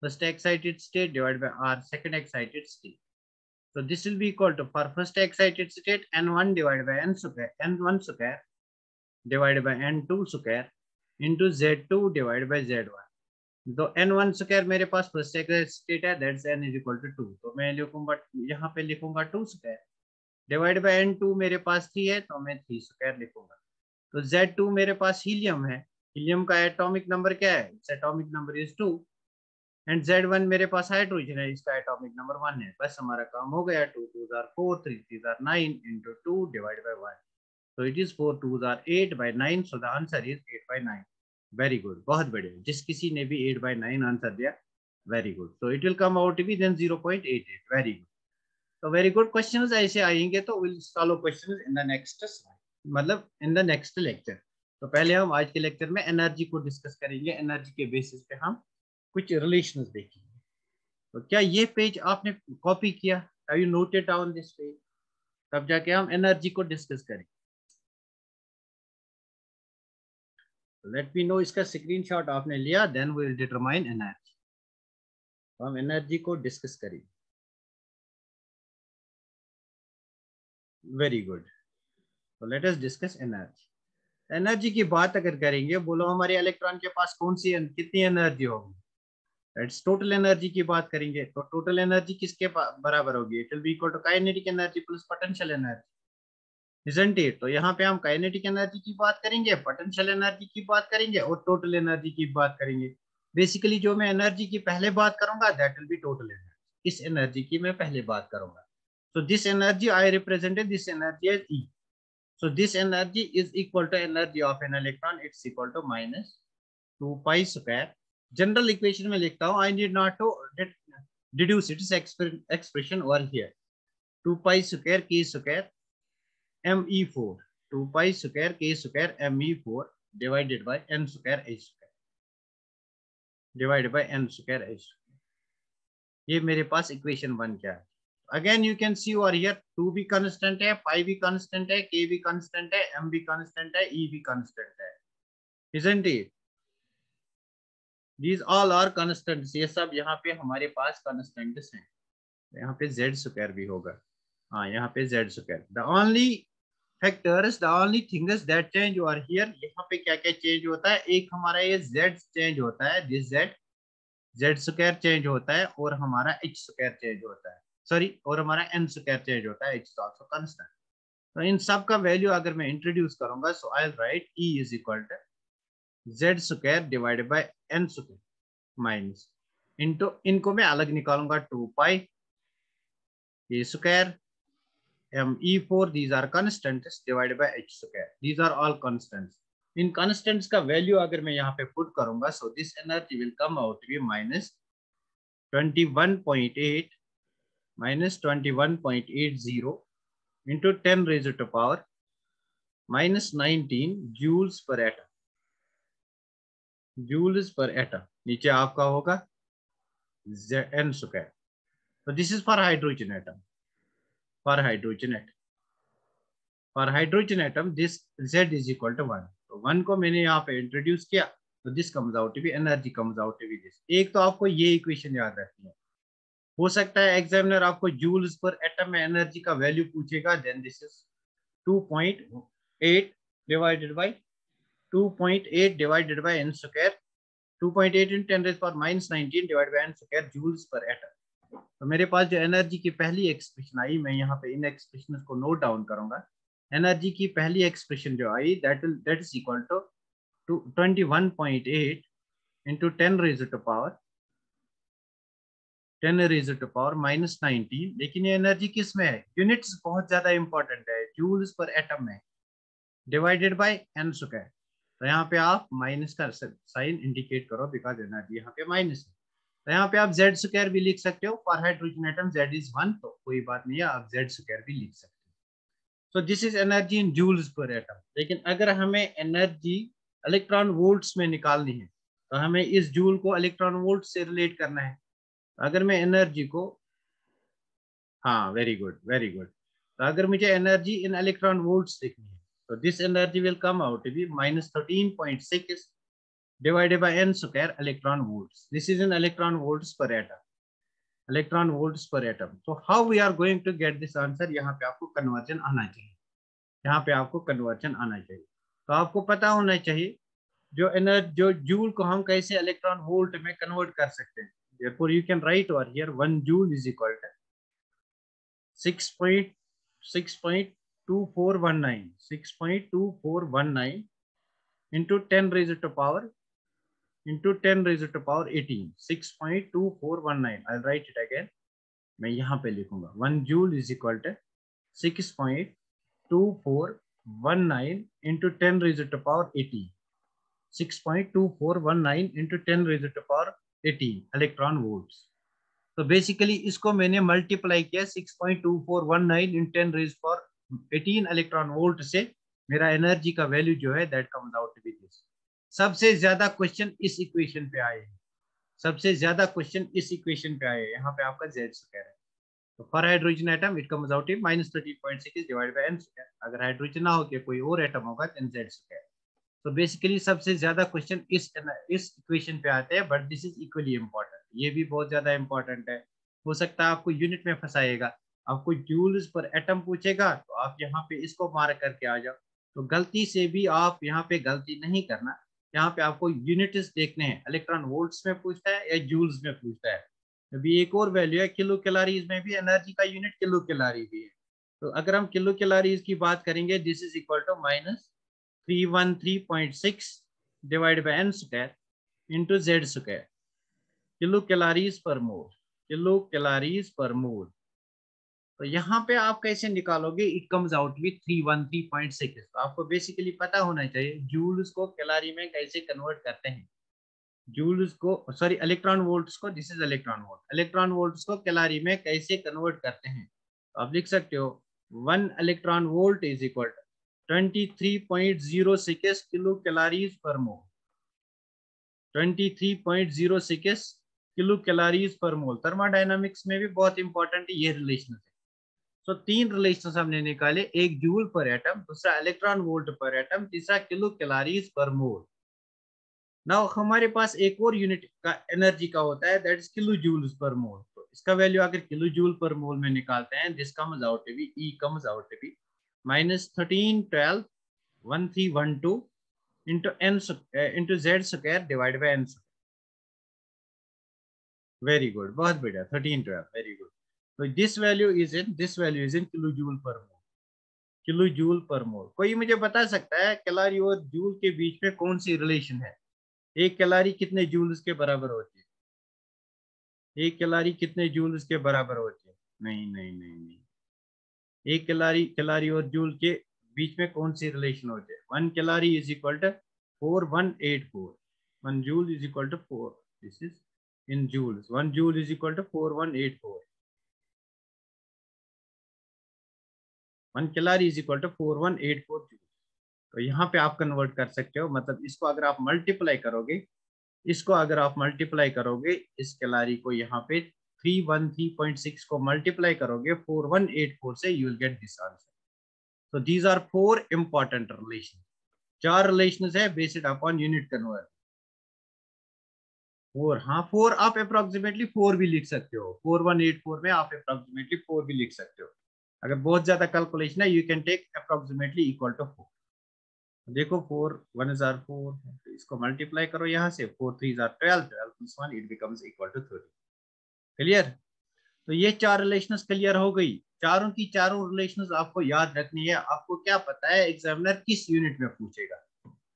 first excited state divide by R second excited state. So this will be equal to, for first excited state, N1 divided by N square, N1 square divided by N2 square into Z2 divided by Z1। तो N1 स्क्वायर मेरे पास फर्स्ट स्टेट है, that's N is equal to 2, तो मैं लिखूंगा, यहाँ पे लिखूंगा 2 स्क्वायर डिवाइड बाय N2 मेरे पास 3 है, तो मैं 3 स्क्वायर लिखूंगा। तो Z2 मेरे पास हीलियम है, हीलियम का एटॉमिक नंबर क्या है, its atomic number is 2। And Z1 मेरे पास हाइड्रोजन है, इसका एटॉमिक नंबर 1 है। बस हमारा काम हो गया। 2 2s are 4, 3 3s are 9 into 2 divided by 1। So it is 4 2s are 8 by 9, so the answer is 8 by 9। Very good, बहुत बढ़िया। जिस किसी ने भी 8 by 9 आंसर दिया, very good. So it will come out to be then 0.88। Very good. तो वेरी गुड, क्वेश्चंस ऐसे आएंगे तो will solve questions in the next slide, मतलब इन द नेक्स्ट लेक्चर। तो पहले हम आज के लेक्चर में एनर्जी को डिस्कस करेंगे, एनर्जी के बेसिस पे हम कुछ रिलेशंस देखेंगे। तो क्या ये पेज आपने कॉपी किया, have you noted down this page, तब जाके हम एनर्जी को डिस्कस करेंगे। लेट मी नो इसका स्क्रीनशॉट आपने लिया, then we will determine energy. तो हम एनर्जी को डिस्कस करेंगे। वेरी गुड, तो let us discuss energy. Energy की बात अगर करेंगे, बोलो हमारे इलेक्ट्रॉन के पास कौन सी कितनी एनर्जी होगी, दैट्स टोटल एनर्जी की बात करेंगे। तो टोटल एनर्जी किसके बराबर होगी, it will be equal to kinetic energy plus potential energy, isn't it. तो यहाँ पे हम काइनेटिक एनर्जी की बात करेंगे, पोटेंशियल एनर्जी की बात करेंगे और टोटल एनर्जी की बात करेंगे। बेसिकली जो मैं एनर्जी की पहले बात करूंगा, that will B total energy. इस एनर्जी की मैं पहले बात करूंगा। So this energy I represented this energy as E. So this energy is equal to energy of an electron. It's equal to minus 2 pi square. General equation में लिखता हूँ. I need not to deduce its expression over here. 2 pi square k square me4. 2 pi square k square me4 divided by n square h square. Divided by n square h square. ये मेरे पास इक्वेशन 1 क्या है। Again you can see over here 2 भी कांस्टेंट है, पाई भी कांस्टेंट है, के भी कांस्टेंट है, एम भी कांस्टेंट है, ई भी कांस्टेंट है, isn't it? These all are constants. ये सब यहाँ पे हमारे पास कांस्टेंट्स हैं। यहाँ पे जेड स्क्वायर भी होगा, हाँ यहाँ पे Z square. The only factors, the only things that change over here, यहाँ पे क्या क्या चेंज होता है, एक हमारा ये जेड चेंज होता है, दिस जेड स्क्वायर चेंज होता है, और हमारा एच स्क्वायर चेंज होता है, सॉरी, और हमारा एन स्क्वायर चेंज होता है, एच इज आल्सो कांस्टेंट। तो इन सब का वैल्यू अगर मैं इंट्रोड्यूस करूंगा, so I will write E is equal to Z square divided by n square minus into, इनको मैं अलग निकालूंगा, 2 pi a square me4, these are constants, divided by h square, these are all constants। इन constants का वैल्यू अगर मैं यहाँ पे पुट करूंगा, so this energy will come out to be minus 21.8 minus 21.80 into 10 raised to power minus 19 joules per atom, joules per atom। नीचे आपका होगा n square। तो this is for hydrogen atom, for hydrogen atom, for hydrogen atom this z is equal to 1। तो 1 को मैंने यहाँ पे इंट्रोड्यूस किया, तो this comes out to be, energy comes out to be this. एक तो आपको ये इक्वेशन याद रखनी है। हो सकता है एग्जामिनर आपको जूल्स पर एटम में एनर्जी का वैल्यू पूछेगा, then this is 2.8 divided by 2.8 divided by n square, 2.8 into 10 raised power minus 19 divided by n square joules per atom। तो मेरे पास जो एनर्जी की पहली एक्सप्रेशन आई, मैं यहाँ पे इन एक्सप्रेशन को नोट डाउन करूंगा। एनर्जी की पहली एक्सप्रेशन जो आई, that is equal to 21.8 into 10 raised to power 10 raised to power minus 19। लेकिन ये एनर्जी किस में है, यूनिट्स बहुत ज्यादा इंपॉर्टेंट है, जूल्स पर एटम में, डिवाइडेड बाय एन स्क्वायर। तो यहाँ पे आप माइनस का साइन इंडिकेट करो, बिकॉज एनर्जी यहाँ पे माइनस है। तो यहाँ पे आप जेड स्क्वायर भी लिख सकते हो, for hydrogen atom Z is 1, तो कोई बात नहीं है, आप जेड स्क्वायर भी लिख सकते हो। So this is energy in joules per atom. लेकिन अगर हमें एनर्जी इलेक्ट्रॉन वोल्ट्स में निकालनी है, तो हमें इस जूल को इलेक्ट्रॉन वोल्ट से रिलेट करना है। अगर मैं एनर्जी को, हाँ वेरी गुड वेरी गुड, तो अगर मुझे एनर्जी इन इलेक्ट्रॉन वोल्ट्स देखनी है, So this energy will come out to be minus 13.6 divided by n square electron volts. This is in electron volts per atom. Electron volts per atom. So how we are going to get this answer? यहाँ पे आपको conversion आना चाहिए. यहाँ पे आपको conversion आना चाहिए. तो आपको पता होना चाहिए जो जूल को हम कैसे इलेक्ट्रॉन वोल्ट में कन्वर्ट कर सकते हैं. Therefore you can write over here 1 joule is equal to 6.2419 into 10 raised to power 18. 6.2419. I'll write it again. मैं यहाँ पे लिखूंगा 1 joule is equal to 6.2419 into 10 raised to power 18. 6.2419 into 10 raised to power 18 electron volts. तो बेसिकली इसको मैंने मल्टीप्लाई किया 6.2419 in 10 raise power 18 electron volt से. मेरा एनर्जी का वैल्यू जो है that comes out to be this. सबसे ज्यादा क्वेश्चन इस इक्वेशन पे आए हैं. सबसे ज्यादा क्वेश्चन इस इक्वेशन पे आए हैं. यहाँ पे आपका z स्क्वायर है. तो for hydrogen atom it comes out minus 13.6 divided by n square. अगर हाइड्रोजन ना हो के कोई और एटम होगा देन z स्क्वायर. तो बेसिकली सबसे ज्यादा क्वेश्चन इस इक्वेशन पे आते हैं. But this is equally important. ये भी बहुत ज्यादा इंपॉर्टेंट है. हो सकता है आपको यूनिट में फंसाएगा. आपको जूल्स पर एटम पूछेगा तो आप यहाँ पे इसको मार्क करके आ जाओ. तो गलती से भी आप यहाँ पे गलती नहीं करना. यहाँ पे आपको यूनिट्स देखने हैं. इलेक्ट्रॉन वोल्ट्स में पूछता है या जूल्स में पूछता है. अभी एक और वैल्यू है किलो कैलोरीज में भी. एनर्जी का यूनिट किलो कैलोरी भी है. तो अगर हम किलो कैलोरीज की बात करेंगे this is equal to minus 313.6 divided by n square into z square. Kilo calories per mole. Kilo calories per मोल. तो यहाँ पे आप कैसे निकालोगे? It comes out with 313.6. तो आपको बेसिकली पता होना चाहिए जूल्स को कैलोरी में कैसे कन्वर्ट करते हैं. जूल्स को सॉरी इलेक्ट्रॉन वोल्ट्स को, this is electron volt. Electron volts को कैलोरी में कैसे कन्वर्ट करते हैं. तो आप लिख सकते हो 1 electron volt is equal to 23.06 kilo calories per mole. 23.06 kilo calories per mole. Thermodynamics में भी बहुत इंपॉर्टेंट ये रिलेशन है. तो तीन रिलेशन हमने निकाले. एक जूल पर एटम, दूसरा इलेक्ट्रॉन वोल्ट पर एटम, तीसरा किलो कैलोरीज पर मोल. नाउ हमारे पास एक और यूनिट का एनर्जी का होता है that is kilo joules per मोल. तो इसका वैल्यू अगर किलो जूल पर मोल में निकालते हैं this comes out to be E comes out to be minus 1312 into n into z square divided by n square. Very good. बहुत बढ़िया. 1312. Very good. So this value is in kilojoule per mole. Kilojoule पर मोल. कोई मुझे बता सकता है कैलोरी और जूल के बीच में कौन सी रिलेशन है? एक कैलोरी कितने जूल्स के बराबर होती है? एक कैलोरी कितने जूल्स के बराबर होती है? नहीं नहीं नहीं नहीं. एक कैलोरी और जूल के बीच में कौन सी रिलेशन होती है? 1 calorie is equal to 4184. 1 joule is equal to 4. This is in joules. 1 joule is equal to 4184. 1 calorie is equal to 4184 joule. तो यहाँ पे आप कन्वर्ट कर सकते हो. मतलब इसको अगर आप मल्टीप्लाई करोगे, इस कैलोरी को यहाँ पे 313.6 को मल्टीप्लाई करोगे 4184 से, you will get this answer. So these are 4 important relations. 4 relations है based upon unit conversion. 4. हाँ 4 आप approximately 4 भी लिख सकते हो. 4184 में आप approximately 4 भी लिख सकते हो. अगर बहुत ज्यादा कैलकुलेशन है you can take approximately equal to 4. देखो 4 1 is 4. इसको मल्टीप्लाई करो यहाँ से. 4 3 are 12. 12 plus 1 it becomes equal to 30. Clear? तो ये 4 रिलेशंस क्लियर हो गई. चारों की चारों रिलेशंस आपको याद रखनी है. आपको क्या पता है एग्जामिनर किस यूनिट में पूछेगा?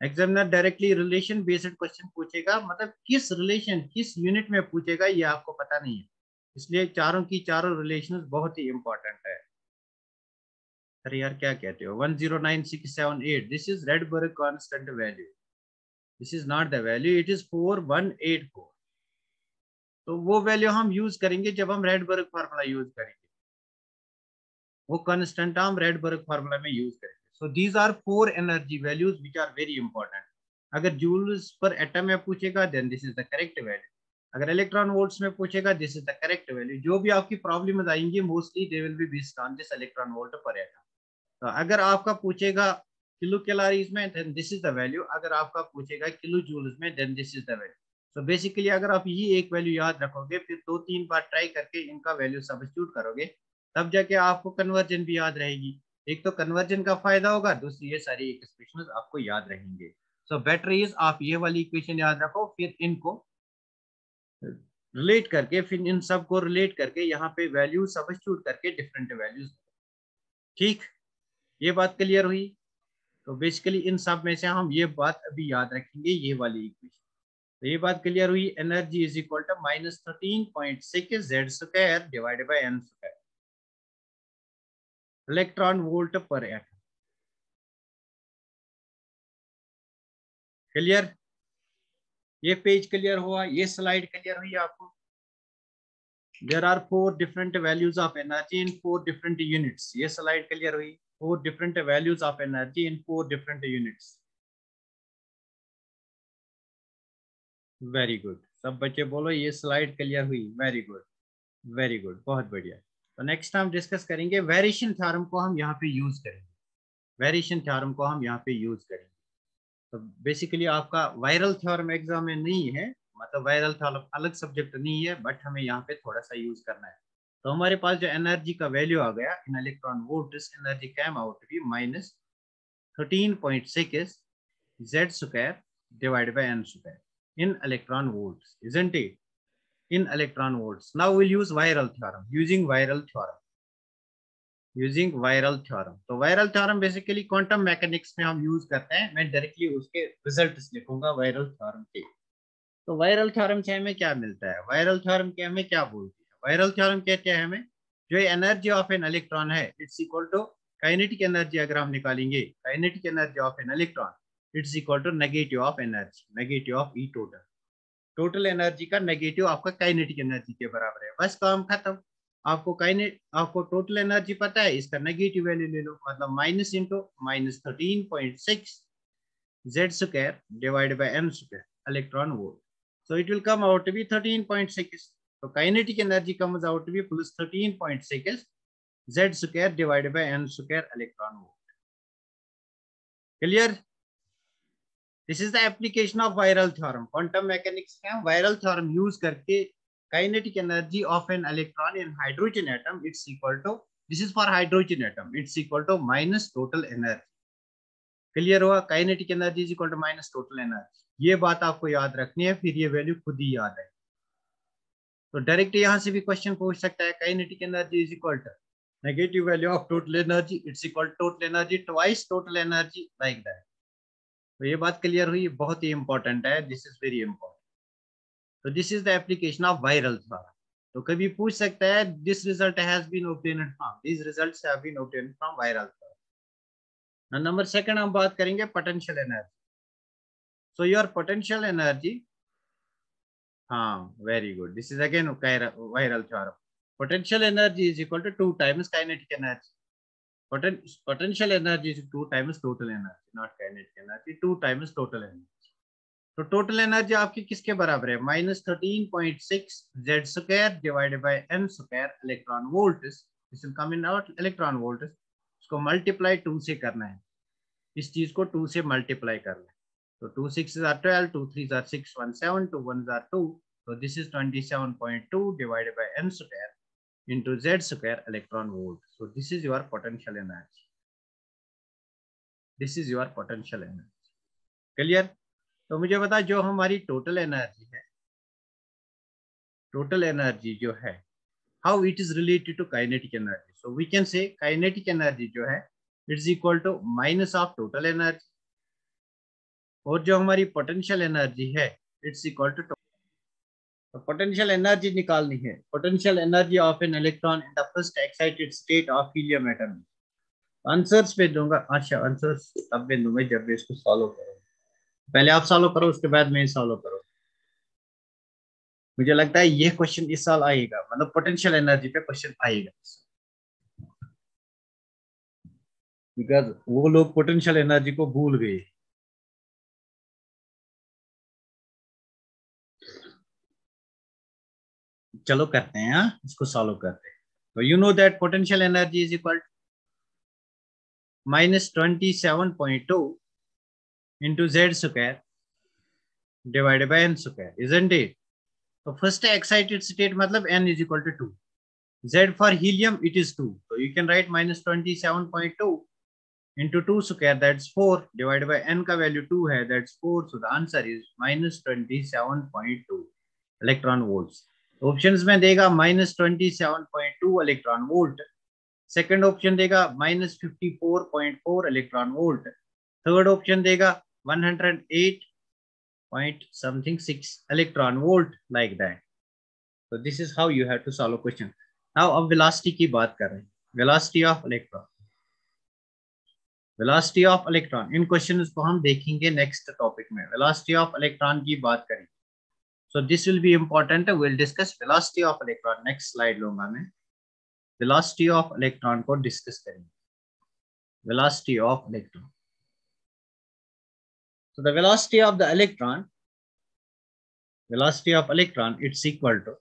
Examiner directly relation based question पूछेगा. मतलब किस रिलेशन किस यूनिट में पूछेगा ये आपको पता नहीं है. इसलिए चारों की चारों रिलेशंस बहुत ही इंपॉर्टेंट है. अरे यार क्या कहते हो? 109678. This is Rydberg constant value. This is not the value. It is 4184. तो वो वैल्यू हम यूज करेंगे जब हम रेडबर्ग फार्मूला यूज करेंगे. वो कांस्टेंट हम रेडबर्ग फार्मूला में यूज करेंगे. So these are 4 energy values which are very important. अगर जूल्स पर एटम में पूछेगा then this is the correct value. अगर इलेक्ट्रॉन वोल्ट्स में पूछेगा this is the correct value. जो भी आपकी प्रॉब्लम आएंगी mostly they will be based on this electron volt per atom. तो अगर आपका पूछेगा किलो कैलोरीज में then this is the value, अगर आपका पूछेगा किलो जूल्स में then this is the value. So basically अगर आप ये एक वैल्यू याद रखोगे, फिर 2-3 बार ट्राई करके इनका वैल्यू सब्स्टिट्यूट करोगे, तब जाके आपको कन्वर्जन भी याद रहेगी। एक तो कन्वर्जन का फायदा होगा, दूसरी ये सारी एक्सप्रेशंस आपको याद रहेंगे। सो बेटर इज आप ये वाली इक्वेशन याद रखो, फिर इनको रिलेट करके, फिर इन सब को रिलेट करके यहाँ पे वैल्यू सब्स्टिट्यूट करके डिफरेंट वैल्यूज। ठीक, ये बात क्लियर हुई। तो बेसिकली इन सब में से हम ये बात अभी याद रखेंगे, ये वाली इक्वेशन। तो ये बात क्लियर हुई, energy is equal to -13.6 Z square divided by n square, electron volt per atom. Clear, ये पेज क्लियर हुआ, ये स्लाइड क्लियर हुई आपको। There are 4 different values of energy in 4 different units, ये स्लाइड क्लियर हुई। 4 different values of energy in 4 different units. Very good, सब बच्चे बोलो ये स्लाइड क्लियर हुई। वेरी गुड, वेरी गुड, बहुत बढ़िया। तो नेक्स्ट हम डिस्कस करेंगे वेरिएशन थ्योरम को हम यहाँ पे यूज करेंगे। वेरिएशन थ्योरम को हम यहाँ पे यूज करेंगे। तो बेसिकली आपका वायरल थ्योरम एग्जाम में नहीं है, मतलब वायरल थ्योरम अलग सब्जेक्ट नहीं है, बट हमें यहाँ पे थोड़ा सा यूज करना है। तो हमारे पास जो एनर्जी का वैल्यू आ गया in electron volt, energy came out to be -13.6 Z square divided by n square in electron volts, isn't it? In electron volts. Now we'll use viral theorem. Using viral theorem. Using viral theorem. तो viral theorem basically quantum mechanics में हम use करते हैं। मैं डायरेक्टली उसके रिजल्ट्स लिखूंगा viral theorem के। तो viral theorem से हमें क्या मिलता है? viral theorem के हमें क्या बोलती है? viral theorem कहते हैं हमें जो एनर्जी ऑफ एन इलेक्ट्रॉन है it's equal to kinetic energy. अगर हम निकालेंगे kinetic energy of an electron it's equal to negative of energy, negative of E total. Total energy का नेगेटिव आपका काइनेटिक एनर्जी के बराबर है। बस काम खत्म। आपको टोटल एनर्जी पता है, इसका नेगेटिव वैल्यू ले लो, मतलब minus into -13.6 Z square divided by n square electron volt. So it will come out to be 13.6। तो kinetic energy comes out to be plus 13.6 Z square divided by n square electron volt. Clear? This is the application of virial theorem. Quantum mechanics में हम वायरल थ्योरम यूज करके kinetic energy of an electron in hydrogen atom it's equal to, this is for hydrogen atom, it's equal to minus total energy. Clear हुआ? Kinetic energy is equal to minus total energy. ये बात आपको याद रखनी है, फिर ये वैल्यू खुद ही याद है। तो डायरेक्ट यहाँ से भी क्वेश्चन पूछ सकता है, kinetic energy is equal to negative value of total energy it's equal total energy twice total energy, like that. तो ये बात क्लियर हुई, बहुत ही इंपॉर्टेंट है, दिस इज वेरी इंपॉर्टेंट। तो this is the application of virial theorem. तो कभी पूछ सकता है this result has been obtained from, this results have been obtained from virial theorem. Number second हम बात करेंगे potential energy. So your potential energy, हाँ very good, this is again virial theorem. Potential energy is equal to 2 times kinetic energy. Potential energy is 2 times total energy, not kinetic energy, 2 times total energy. तो टोटल एनर्जी आपकी किसके बराबर है? -13.6 Z square divided by n square electron volt. This will come in out electron volt. इसको मल्टीप्लाई 2 से करना है, इस चीज को 2 से मल्टीप्लाई करना है। तो 2 6 are 12, 2 3 are 6, 1 7, 2 1 are 2। so this is 27.2 divided by n square into z square electron volt. So this is your potential energy. This is your potential energy. Clear? तो मुझे बता, जो हमारी टोटल एनर्जी है, टोटल एनर्जी जो है, how it is related to kinetic energy. So we can say kinetic energy जो है it's equal to minus of total energy, और जो हमारी पोटेंशियल एनर्जी है इट्स इक्वल टू, तो पोटेंशियल एनर्जी निकालनी है, potential energy of an electron in the first excited state of helium atom. Answers पे दूंगा, अच्छा आंसर्स तब पे दूंगा जब भी इसको सॉल्व करो। पहले आप सॉल्व करो, उसके बाद मैं सॉल्व करो। मुझे लगता है ये क्वेश्चन इस साल आएगा, मतलब पोटेंशियल एनर्जी पे क्वेश्चन आएगा, बिकॉज वो लोग पोटेंशियल एनर्जी को भूल गए। चलो करते हैं, हाँ इसको सॉल्व करते हैं। तो you know that potential energy is equal minus 27.2 into z square divided by n square, isn't it? So first excited state matlab n is equal to 2. Z for helium it is 2. So you can write minus 27.2 into 2 square, that's 4, divided by n का value 2 है, that's 4. So the answer is minus 27.2 electron volts. Options में देगा minus 27.2 electron volt. Second option देगा minus 54.4 electron volt. Third option देगा 108 point something 6 electron volt, like that. So this is how you have to solve a question. Now अब velocity की बात कर रहे हैं. Velocity of electron. Velocity of electron in question को हम देखेंगे नेक्स्ट टॉपिक में. Velocity of electron की बात करें. So this will be important. We'll discuss velocity of electron. Next slide लूंगा मैं. Velocity of electron को डिस्कस करेंगे. Velocity of electron. So the velocity of the electron, it's equal to,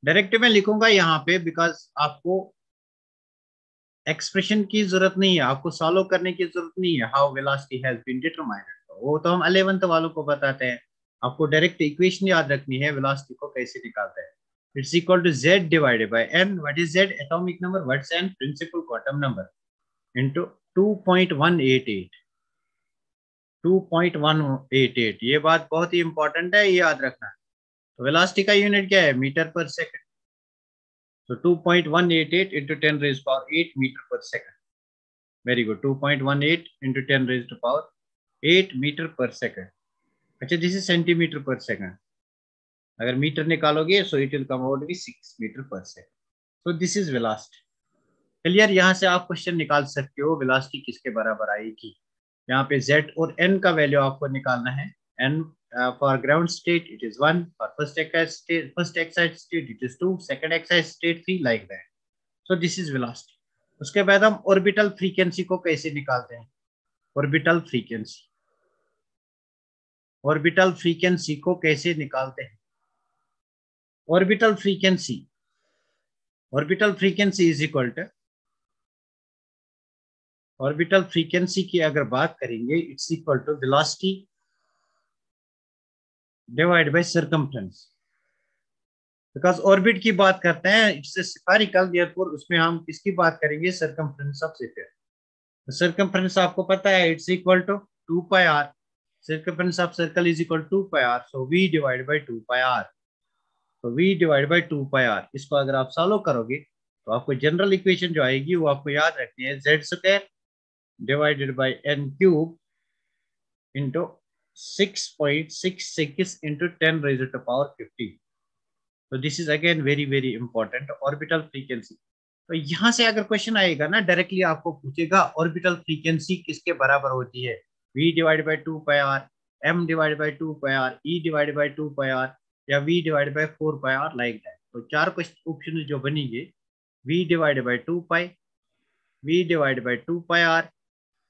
direct में लिखूंगा यहाँ पे बिकॉज आपको एक्सप्रेशन की जरूरत नहीं है, आपको सॉल्व करने की जरूरत नहीं है. How velocity has been determined, वो तो हम 11th वालों को बताते हैं. आपको डायरेक्ट इक्वेशन याद रखनी है वेलोसिटी को कैसे निकालते हैं. It's equal to z divided by n. What is z? Atomic number. What's n? Principal quantum number into 2.188. ये बात बहुत ही इंपॉर्टेंट है, ये याद रखना. तो वेलोसिटी का यूनिट क्या है? मीटर पर second. So 2.188 into 10 raised to power 8 meter per second. Very good. 2.18 into 10 raised to power 8 meter per second. अच्छा, this is centimeter per second. अगर मीटर निकालोगे so it will come out to be 6 meter per second. So this is velocity. Clear? यहाँ से आप क्वेश्चन निकाल सकते हो वेलोसिटी किसके बराबर आएगी. यहाँ पे z और n का वैल्यू आपको निकालना है. n for ground state it is 1, for first excited state it is 2, second excited state 3, like that. So this is velocity. उसके बाद हम orbital frequency को कैसे निकालते हैं? orbital frequency को कैसे निकालते हैं? orbital frequency is equal to, orbital frequency की अगर बात करेंगे it's equal to velocity divide by circumference. Because orbit की बात करते हैं, इट्स स्फेरिकल, देयरफॉर उसमें हम किसकी बात करेंगे? Circumference of sphere. सर्कमफ्रेंस आपको पता है it's equal to 2 pi r. Circumference of circle is equal to 2 pi r. So v divide by 2 pi r. तो v divide by 2 pi r. इसको अगर आप सॉल्व करोगे तो आपको जनरल इक्वेशन जो आएगी वो आपको याद रखनी है. z square divided by n cube into 6.66 into 10 raised to power 50. So this is again very important. Orbital frequency. तो यहाँ से अगर क्वेश्चन आएगा ना डायरेक्टली आपको पूछेगा ऑर्बिटल फ्रीक्वेंसी किसके बराबर होती है? v divide by 2 pi r, m divide by 2 pi r, e divide by 2 pi r या v divide bye 4 pi r, like that. तो चार क्वेश्चन ऑप्शन जो बनेंगे v divide by 2 pi, v divide by 2 pi r,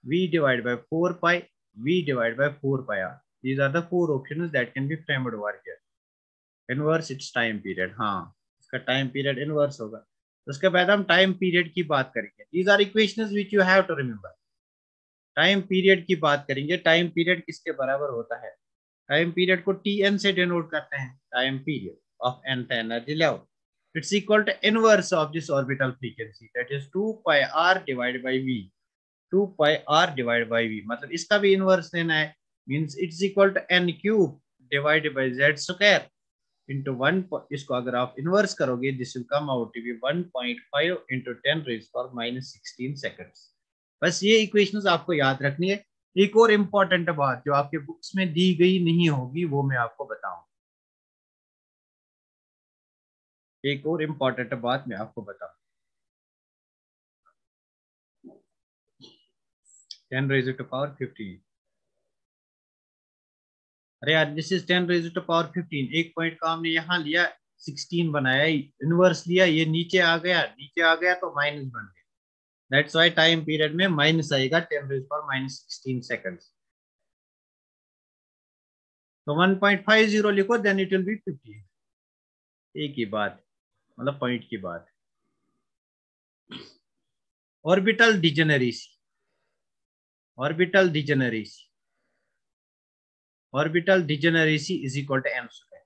v divide bye 4 pi, v divided by 4 pi r. These are the four options that can be framed over here. Inverse its time period. हाँ, इसका time period inverse होगा. तो उसके बाद हम time period की बात करेंगे. These are equations which you have to remember. Time period की बात करेंगे. Time period किसके बराबर होता है? Time period को Tn से denote करते हैं. Time period of nth energy level. It's equal to inverse of this orbital frequency. That is 2 pi r divided by v. 2 pi r divided by v. मतलब इसका भी इनवर्स लेना है. Means it's equal to n cube divided by z square into 1. इसको अगर आप इनवर्स करोगे this will come out to be 1.5 into 10 raise power -16 seconds. बस ये इक्वेशंस आपको याद रखनी है. एक और इम्पोर्टेंट बात जो आपके बुक्स में दी गई नहीं होगी वो मैं आपको बताऊं. एक और इम्पोर्टेंट बात मैं आपको बताऊं. 10 raised to power 15. अरे यार this is 10 raised to power 15. एक पॉइंट का हमने यहाँ लिया 16 बनाया, इनवर्स लिया, ये नीचे आ गया तो माइनस बन गया. दैट्स व्हाई टाइम पीरियड में माइनस आएगा 10 raised to power -16 सेकंड्स. तो 1.50 लिखो देन इट विल बी 50. एक ही बात, मतलब पॉइंट की बात. Orbital degeneracy. Orbital degeneracy. Orbital degeneracy is equal to n square.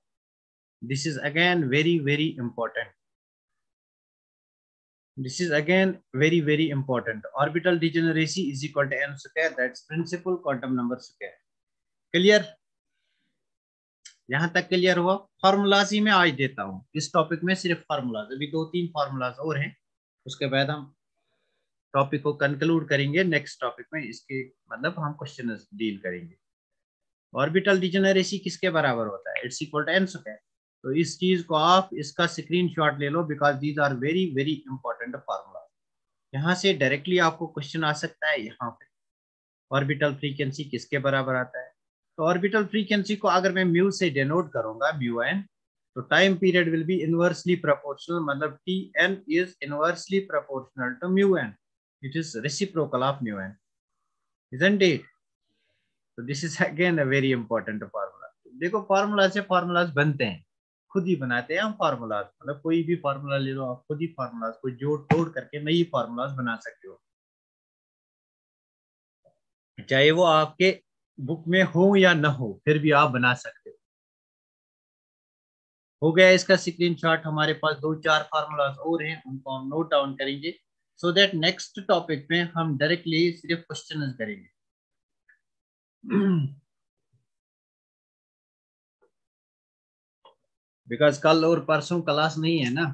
This is again very important. This is again very important. Orbital degeneracy is equal to n square. That's principal quantum number square. Clear? यहां तक क्लियर हुआ? फॉर्मूलाज ही मैं आज देता हूं इस टॉपिक में, सिर्फ फॉर्मूलाज। अभी 2-3 फॉर्मूलाज और हैं, उसके बाद हम टॉपिक को कंक्लूड करेंगे। नेक्स्ट टॉपिक में इसके मतलब हम क्वेश्चन डील करेंगे। ऑर्बिटल डिजेनरेसी किसके बराबर होता है? It's equal to n square. तो इस चीज को आप इसका स्क्रीनशॉट ले लो, because these are very important formula. यहाँ से डायरेक्टली आपको क्वेश्चन आ सकता है। यहाँ पे ऑर्बिटल फ्रीक्वेंसी किसके बराबर आता है? तो ऑर्बिटल फ्रीक्वेंसी को अगर मैं म्यू से डिनोट करूंगा, म्यू एन, तो time period will be inversely proportional, मतलब t n is inversely proportional to mu n. It is reciprocal of mu n, isn't it? तो this is again a very important formula. देखो फार्मूला से फार्मूलाज बनते हैं, खुद ही बनाते हैं हम फार्मूलाज। मतलब कोई भी फार्मूला ले लो आप, खुद ही फार्मूलाज को जोड़ तोड़ करके नई फार्मूलाज बना सकते हो, चाहे वो आपके बुक में हो या ना हो, फिर भी आप बना सकते हो गया इसका स्क्रीनशॉट। हमारे पास 2-4 फार्मूलाज और हैं, उनको हम नोट डाउन करेंगे, सो दैट नेक्स्ट टॉपिक में हम डायरेक्टली सिर्फ क्वेश्चन करेंगे। बिकॉज कल और परसों क्लास नहीं है ना,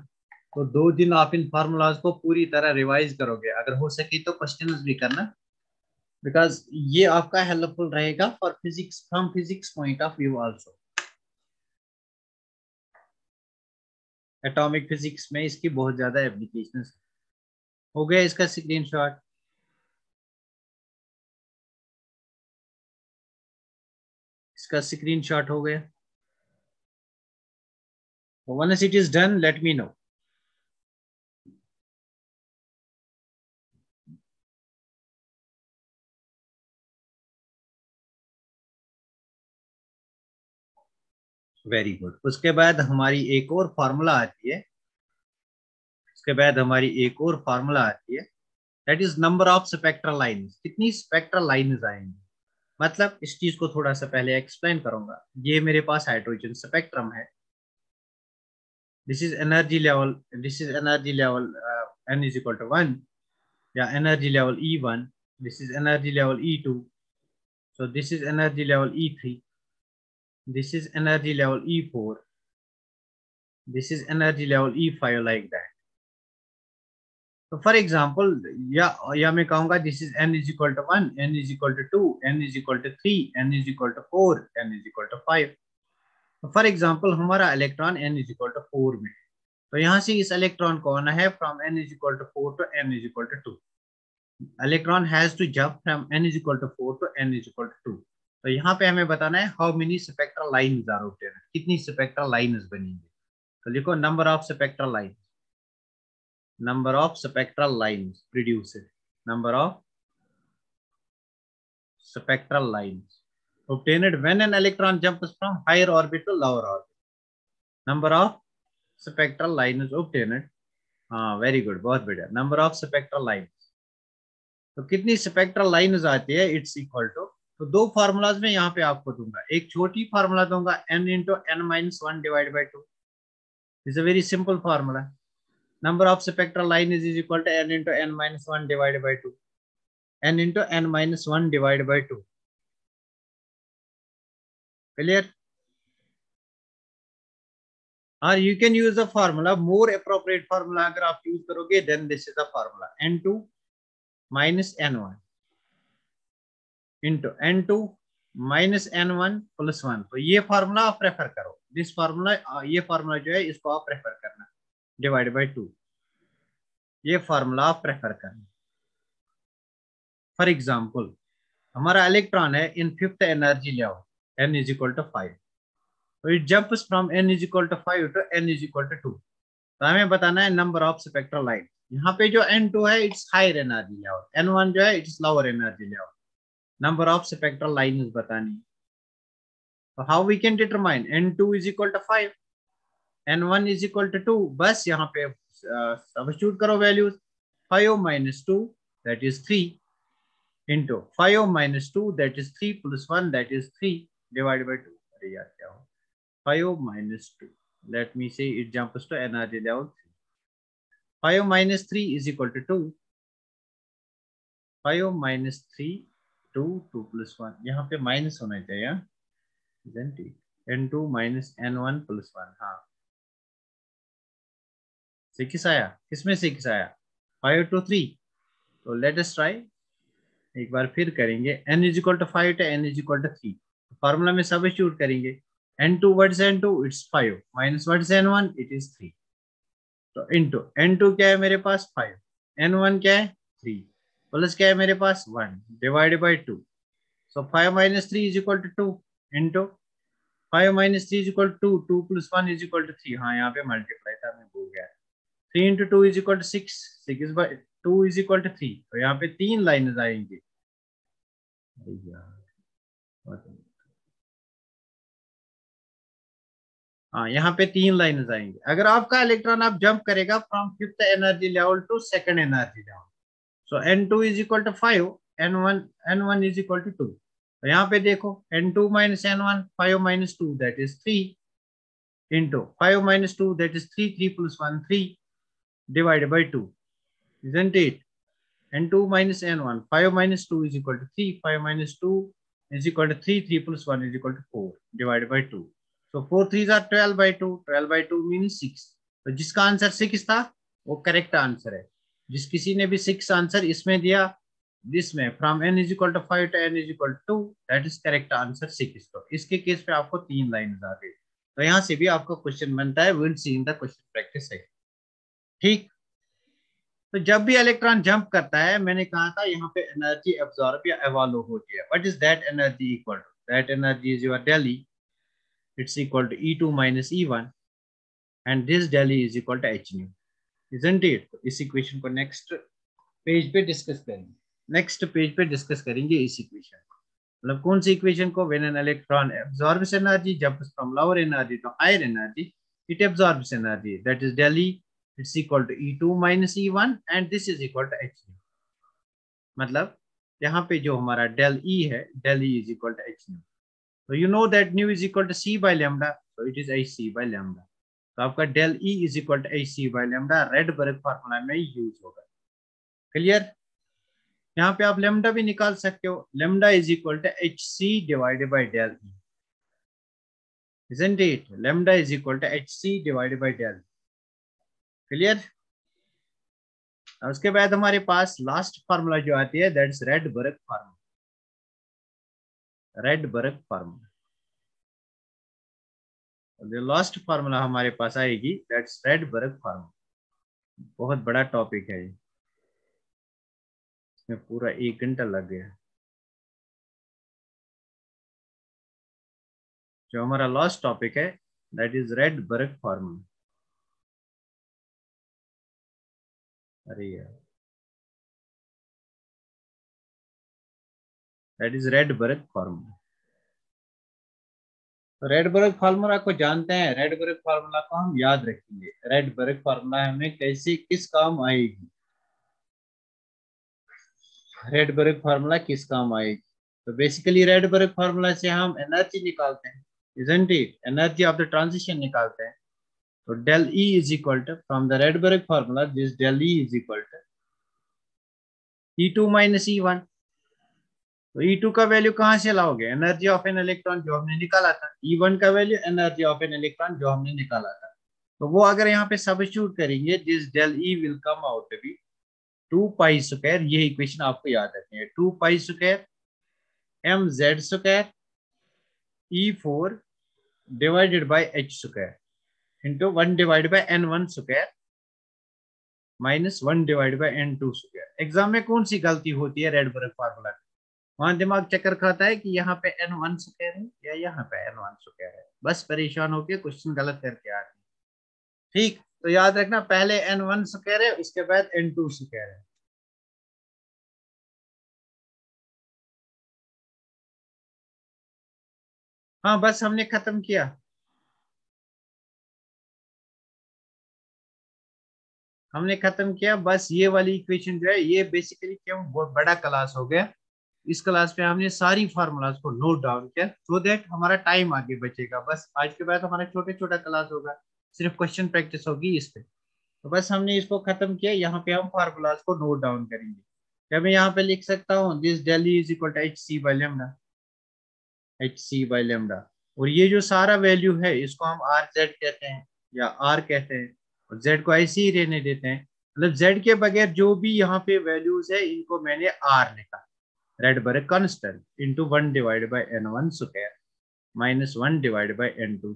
तो 2 दिन आप इन फार्मूलाज को पूरी तरह रिवाइज करोगे। अगर हो सके तो क्वेश्चंस भी करना, बिकॉज ये आपका हेल्पफुल रहेगा for physics, from physics point of view also. Atomic physics में इसकी बहुत ज्यादा एप्लीकेशंस। हो गया इसका स्क्रीनशॉट? इसका स्क्रीनशॉट हो गया? Once it is done let me know. Very good. उसके बाद हमारी एक और फार्मूला आती है, उसके बाद हमारी एक और फार्मूला आती है, that is number of spectral lines. कितनी स्पेक्ट्रल लाइन्स आएंगी? मतलब इस चीज को थोड़ा सा पहले एक्सप्लेन करूंगा। ये मेरे पास हाइड्रोजन स्पेक्ट्रम है। This is energy level, this is energy level n is equal to 1, या energy level E1, this is energy level E2, so this is energy level E3, this is energy level E4, this is energy level E5, like that. तो फॉर एग्जाम्पल या मैं कहूंगा this is n is equal to 1, n is equal to 2, n is equal to 3, n is equal to 4, n is equal to 5। तो फॉर एग्जाम्पल हमारा electron n is equal to 4 में, तो यहाँ से इस इलेक्ट्रॉन को आना है from n is equal to 4 to n is equal to 2। Electron has to jump from n is equal to 4 to n is equal to 2। तो यहाँ पे हमें बताना है how many spectral lines are obtained, कितनी स्पेक्ट्रल लाइन्स बनेंगी। तो लिखो number of spectral lines, number of spectral lines produced, number of spectral lines obtained when an electron jumps from higher orbit to lower orbit, number of spectral lines obtained। हाँ वेरी गुड, बहुत बढ़िया। नंबर ऑफ स्पेक्ट्रल लाइन्स, तो कितनी स्पेक्ट्रल लाइन्स आती है? इट्स इक्वल टू, तो 2 फार्मूलाज में यहाँ पे आपको दूंगा। एक छोटी फार्मूला दूंगा n into n-1 divide by 2, is a very simple formula. Number of spectral lines is equal to n into n-1 divided by 2. n into n-1 divided by 2. Clear? Or you can use the formula, more appropriate formula अगर आप use करोगे, then this is the formula, n2 minus n1 into n2 minus n1 plus 1। तो ये फार्मूला आप प्रेफर करो, दिस फार्मूला, ये फार्मूला जो है इसको आप प्रेफर करना, डिवाइड बाई 2, ये फार्मूला आप प्रेफर करना। फॉर एग्जाम्पल हमारा इलेक्ट्रॉन है in 5th energy level, n is equal to 5, तो it jumps from n is equal to 5 to n is equal to 2। तो हमें बताना है नंबर ऑफ स्पेक्ट्रल लाइट। यहाँ पे जो n2 है it's higher energy level, n1 जो है it's lower energy level. Number of spectral lines बतानी, तो how we can determine n2 is equal to 5, n1 is equal to 2। बस यहाँ पे सब्स्टिट्यूट करो values, 5 minus 2 that is 3, into 5 minus 2 that is 3 plus 1 that is 3 divided by 2. अरे यार क्या हो 5 minus 2, let me say it jumps to energy level 3. 5 minus 3 is equal to 2. 5 minus 3 2 2 plus 1 यहाँ पे माइनस होना चाहिए isn't it? n2 minus n1 plus 1. हाँ 6 आया, किसमें 6 आया 5 to 3. तो लेट अस ट्राई, एक बार फिर करेंगे. n is equal to 5 to n is equal to 3. Formula में सब्स्टिट्यूट करेंगे. n2 what is n2 it's 5 minus what is n1 it is 3. तो इनटू n2 क्या है मेरे पास 5, n1 क्या है 3 प्लस क्या है मेरे पास 1 divided by 2. So 5 minus 3 is equal to 2 into 5 minus 3 is equal to 2, 2 plus 1 is equal to 3. हाँ यहाँ पे मल्टीप्लाई था मैं भूल गया. 3 into 2 is equal to 6, 6 by 2 is equal to 3. तो यहाँ पे 3 लाइनें आएंगी. हाँ यहाँ पे 3 लाइनें आएंगी. अगर आपका इलेक्ट्रॉन आप जंप करेगा from fifth energy level to second energy level. So n2 is equal to 5, n1 is equal to 2. तो यहाँ पे देखो n2 minus n1 5 minus 2 that is 3 into 5 minus 2 that is 3 3 plus 1 3 divided by 2, isn't it? n2 minus n1 5 minus 2 is equal to 3, 5 minus 2 is equal to 3 3 plus 1 is equal to 4 divided by 2. So 4 3s are 12 by 2, 12 by 2 means 6. तो जिसका आंसर 6 था वो करेक्ट आंसर है. जिस किसी ने भी 6 आंसर इसमें दिया जिसमें from n is equal to 5 to n is equal to 2 that is correct answer 6. तो इसके केस पे आपको 3 लाइन आ गई. तो यहाँ से भी आपको क्वेश्चन बनता है, will see in the question practice है. ठीक. तो जब भी इलेक्ट्रॉन जंप करता है मैंने कहा था यहाँ पे एनर्जी एब्जॉर्ब या एवॉल्व होती है. What is that energy equal to? That energy is your del E, it's equal to E2 minus E1 and this del E is equal to h nu, isn't it? तो इस इक्वेशन को नेक्स्ट पेज पे डिस्कस करेंगे. नेक्स्ट पेज पे डिस्कस करेंगे इस इक्वेशन को. मतलब कौन सी इक्वेशन को? When an electron absorbs energy jumps from lower energy to higher energy it absorbs energy that is del E, it's equal to E2 minus E1 and this is equal to h nu. मतलब यहाँ पे जो हमारा del E है del E is equal to h nu. So you know that nu is equal to c by lambda, so it is hc by lambda. तो आपका del E is equal to hc by lambda Rydberg formula में यूज होगा. क्लियर? यहाँ पे आप लैम्डा भी निकाल सकते हो. Lambda is equal to hc divided by del E, isn't it? Lambda is equal to hc divided by del E. क्लियर? उसके बाद हमारे पास लास्ट फार्मूला जो आती है that is Rydberg formula. Rydberg formula last formula हमारे पास आएगी दैट्स रेडबर्ग फार्मूला. बहुत बड़ा टॉपिक है ये, इसमें पूरा 1 घंटा लग गया. जो हमारा लास्ट टॉपिक है दैट इज रेडबर्ग फार्मूला. अरे यार दैट इज रेडबर्ग फार्मूला. तो रेडबर्ग फार्मूला को जानते हैं. रेडबर्ग फार्मूला को हम याद रखेंगे. रेडबर्ग फार्मूला हमें कैसे किस काम आएगी? रेडबर्ग फार्मूला किस काम आएगी? तो बेसिकली रेडबर्ग फार्मूला से हम एनर्जी निकालते हैं, isn't it? Energy of the transition निकालते हैं. तो del E is equal to from the Rydberg formula this del E is equal to E2 minus E1. तो E2 का वैल्यू कहां से लाओगे? एनर्जी ऑफ एन इलेक्ट्रॉन जो हमने निकाला था. E1 का value energy of an electron जो हमने निकाला था. तो वो अगर यहाँ पे सब्स्टिट्यूट करेंगे this del E will come out to be 2 pi square. ये इक्वेशन आपको याद रखनी है. 2 pi square mz square E4 divided by h square into 1 divided by n1 square minus 1 divided by n2 square. Exam में कौन सी गलती होती है रेडबर्ग फार्मूला में? वहां दिमाग चक्कर खाता है कि यहाँ पे n1 स्क्वायर है या यहाँ पे n1 स्क्वायर है. बस परेशान होके क्वेश्चन गलत करके आ रहे हैं. ठीक. तो याद रखना पहले n1 स्क्वायर है उसके बाद n2 स्क्वायर है. हाँ बस हमने खत्म किया. हमने खत्म किया बस. ये वाली इक्वेशन जो है ये बेसिकली क्यों बहुत बड़ा क्लास हो गया इस क्लास में हमने सारी फार्मूलाज को नोट डाउन किया सो दैट हमारा टाइम आगे बचेगा। बस आज के बाद हमारा छोटे छोटा क्लास होगा, सिर्फ क्वेश्चन प्रैक्टिस होगी इस पे। तो बस हमने इसको खत्म किया। यहाँ पे हम फार्मूलाज को नोट डाउन करेंगे। क्या मैं यहाँ पे लिख सकता हूँ this del E is equal to H C by lambda, H C by lambda. और ये जो सारा वैल्यू है इसको हम आर जेड कहते हैं या आर कहते हैं, और जेड को ऐसे ही रहने देते हैं। मतलब जेड के बगैर जो भी यहाँ पे वैल्यूज है इनको मैंने आर लिखा, Rydberg constant into 1 divide by n1 square minus 1 divide by n2।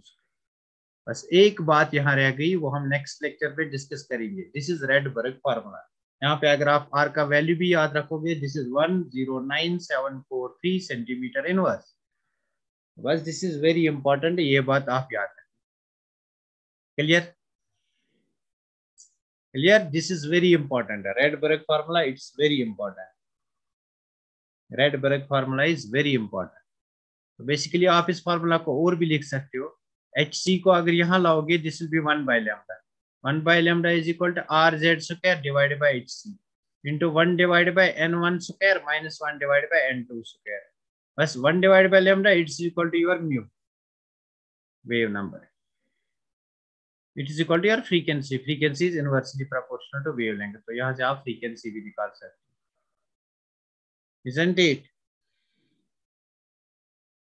बस एक बात यहाँ रह गई, वो हम नेक्स्ट लेक्चर पे डिस्कस करेंगे। This is Rydberg formula. यहाँ पे अगर आप आर का वैल्यू भी याद रखोगे, दिस इज 109743 सेंटीमीटर इनवर्स। बस दिस इज वेरी इंपॉर्टेंट, ये बात आप याद रखें। Clear? Clear? This is very important. Rydberg formula it's very important. Rydberg formula is very important. तो बेसिकली आप इस फार्मूला को और भी लिख सकते हो। एच सी को अगर यहाँ लाओगे this will be 1 by lambda, 1 by lambda is equal to R Z square divided by H C into 1 divided by n1 square minus 1 divided by n2 square. बस 1 divided by lambda it's equal to your mu wave number, it is equal to your frequency. Frequency is inversely proportional to wavelength. तो यहाँ से आप फ्रीक्वेंसी भी निकाल सकते हो, isn't it?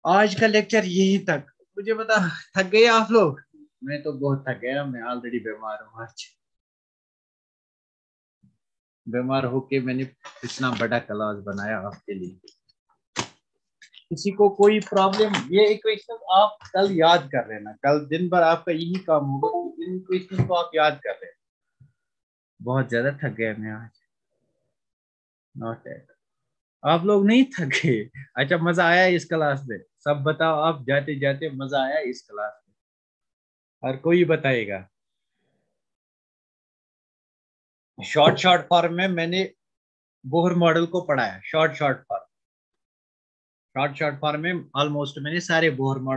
आज का लेक्चर यही तक। मुझे बता, थक गए आप लोग? मैं तो बहुत थक गया, मैं ऑलरेडी बीमार हूँ। आज बीमार होके मैंने इतना बड़ा क्लास बनाया आपके लिए। किसी को कोई प्रॉब्लम, ये इक्वेशन आप कल याद कर लेना। कल दिन भर आपका यही काम होगा कि इन इक्वेशन को आप याद कर लेना। बहुत ज्यादा थक गया मैं आज। Not at. आप लोग नहीं थक गए? अच्छा, मजा आया इस क्लास में? सब बताओ, आप जाते जाते मजा आया इस क्लास में? हर कोई बताएगा। शॉर्ट शॉर्ट फॉर्म में मैंने बोहर मॉडल को पढ़ाया। शॉर्ट शॉर्ट फॉर्म में ऑलमोस्ट मैंने सारे बोहर मॉडल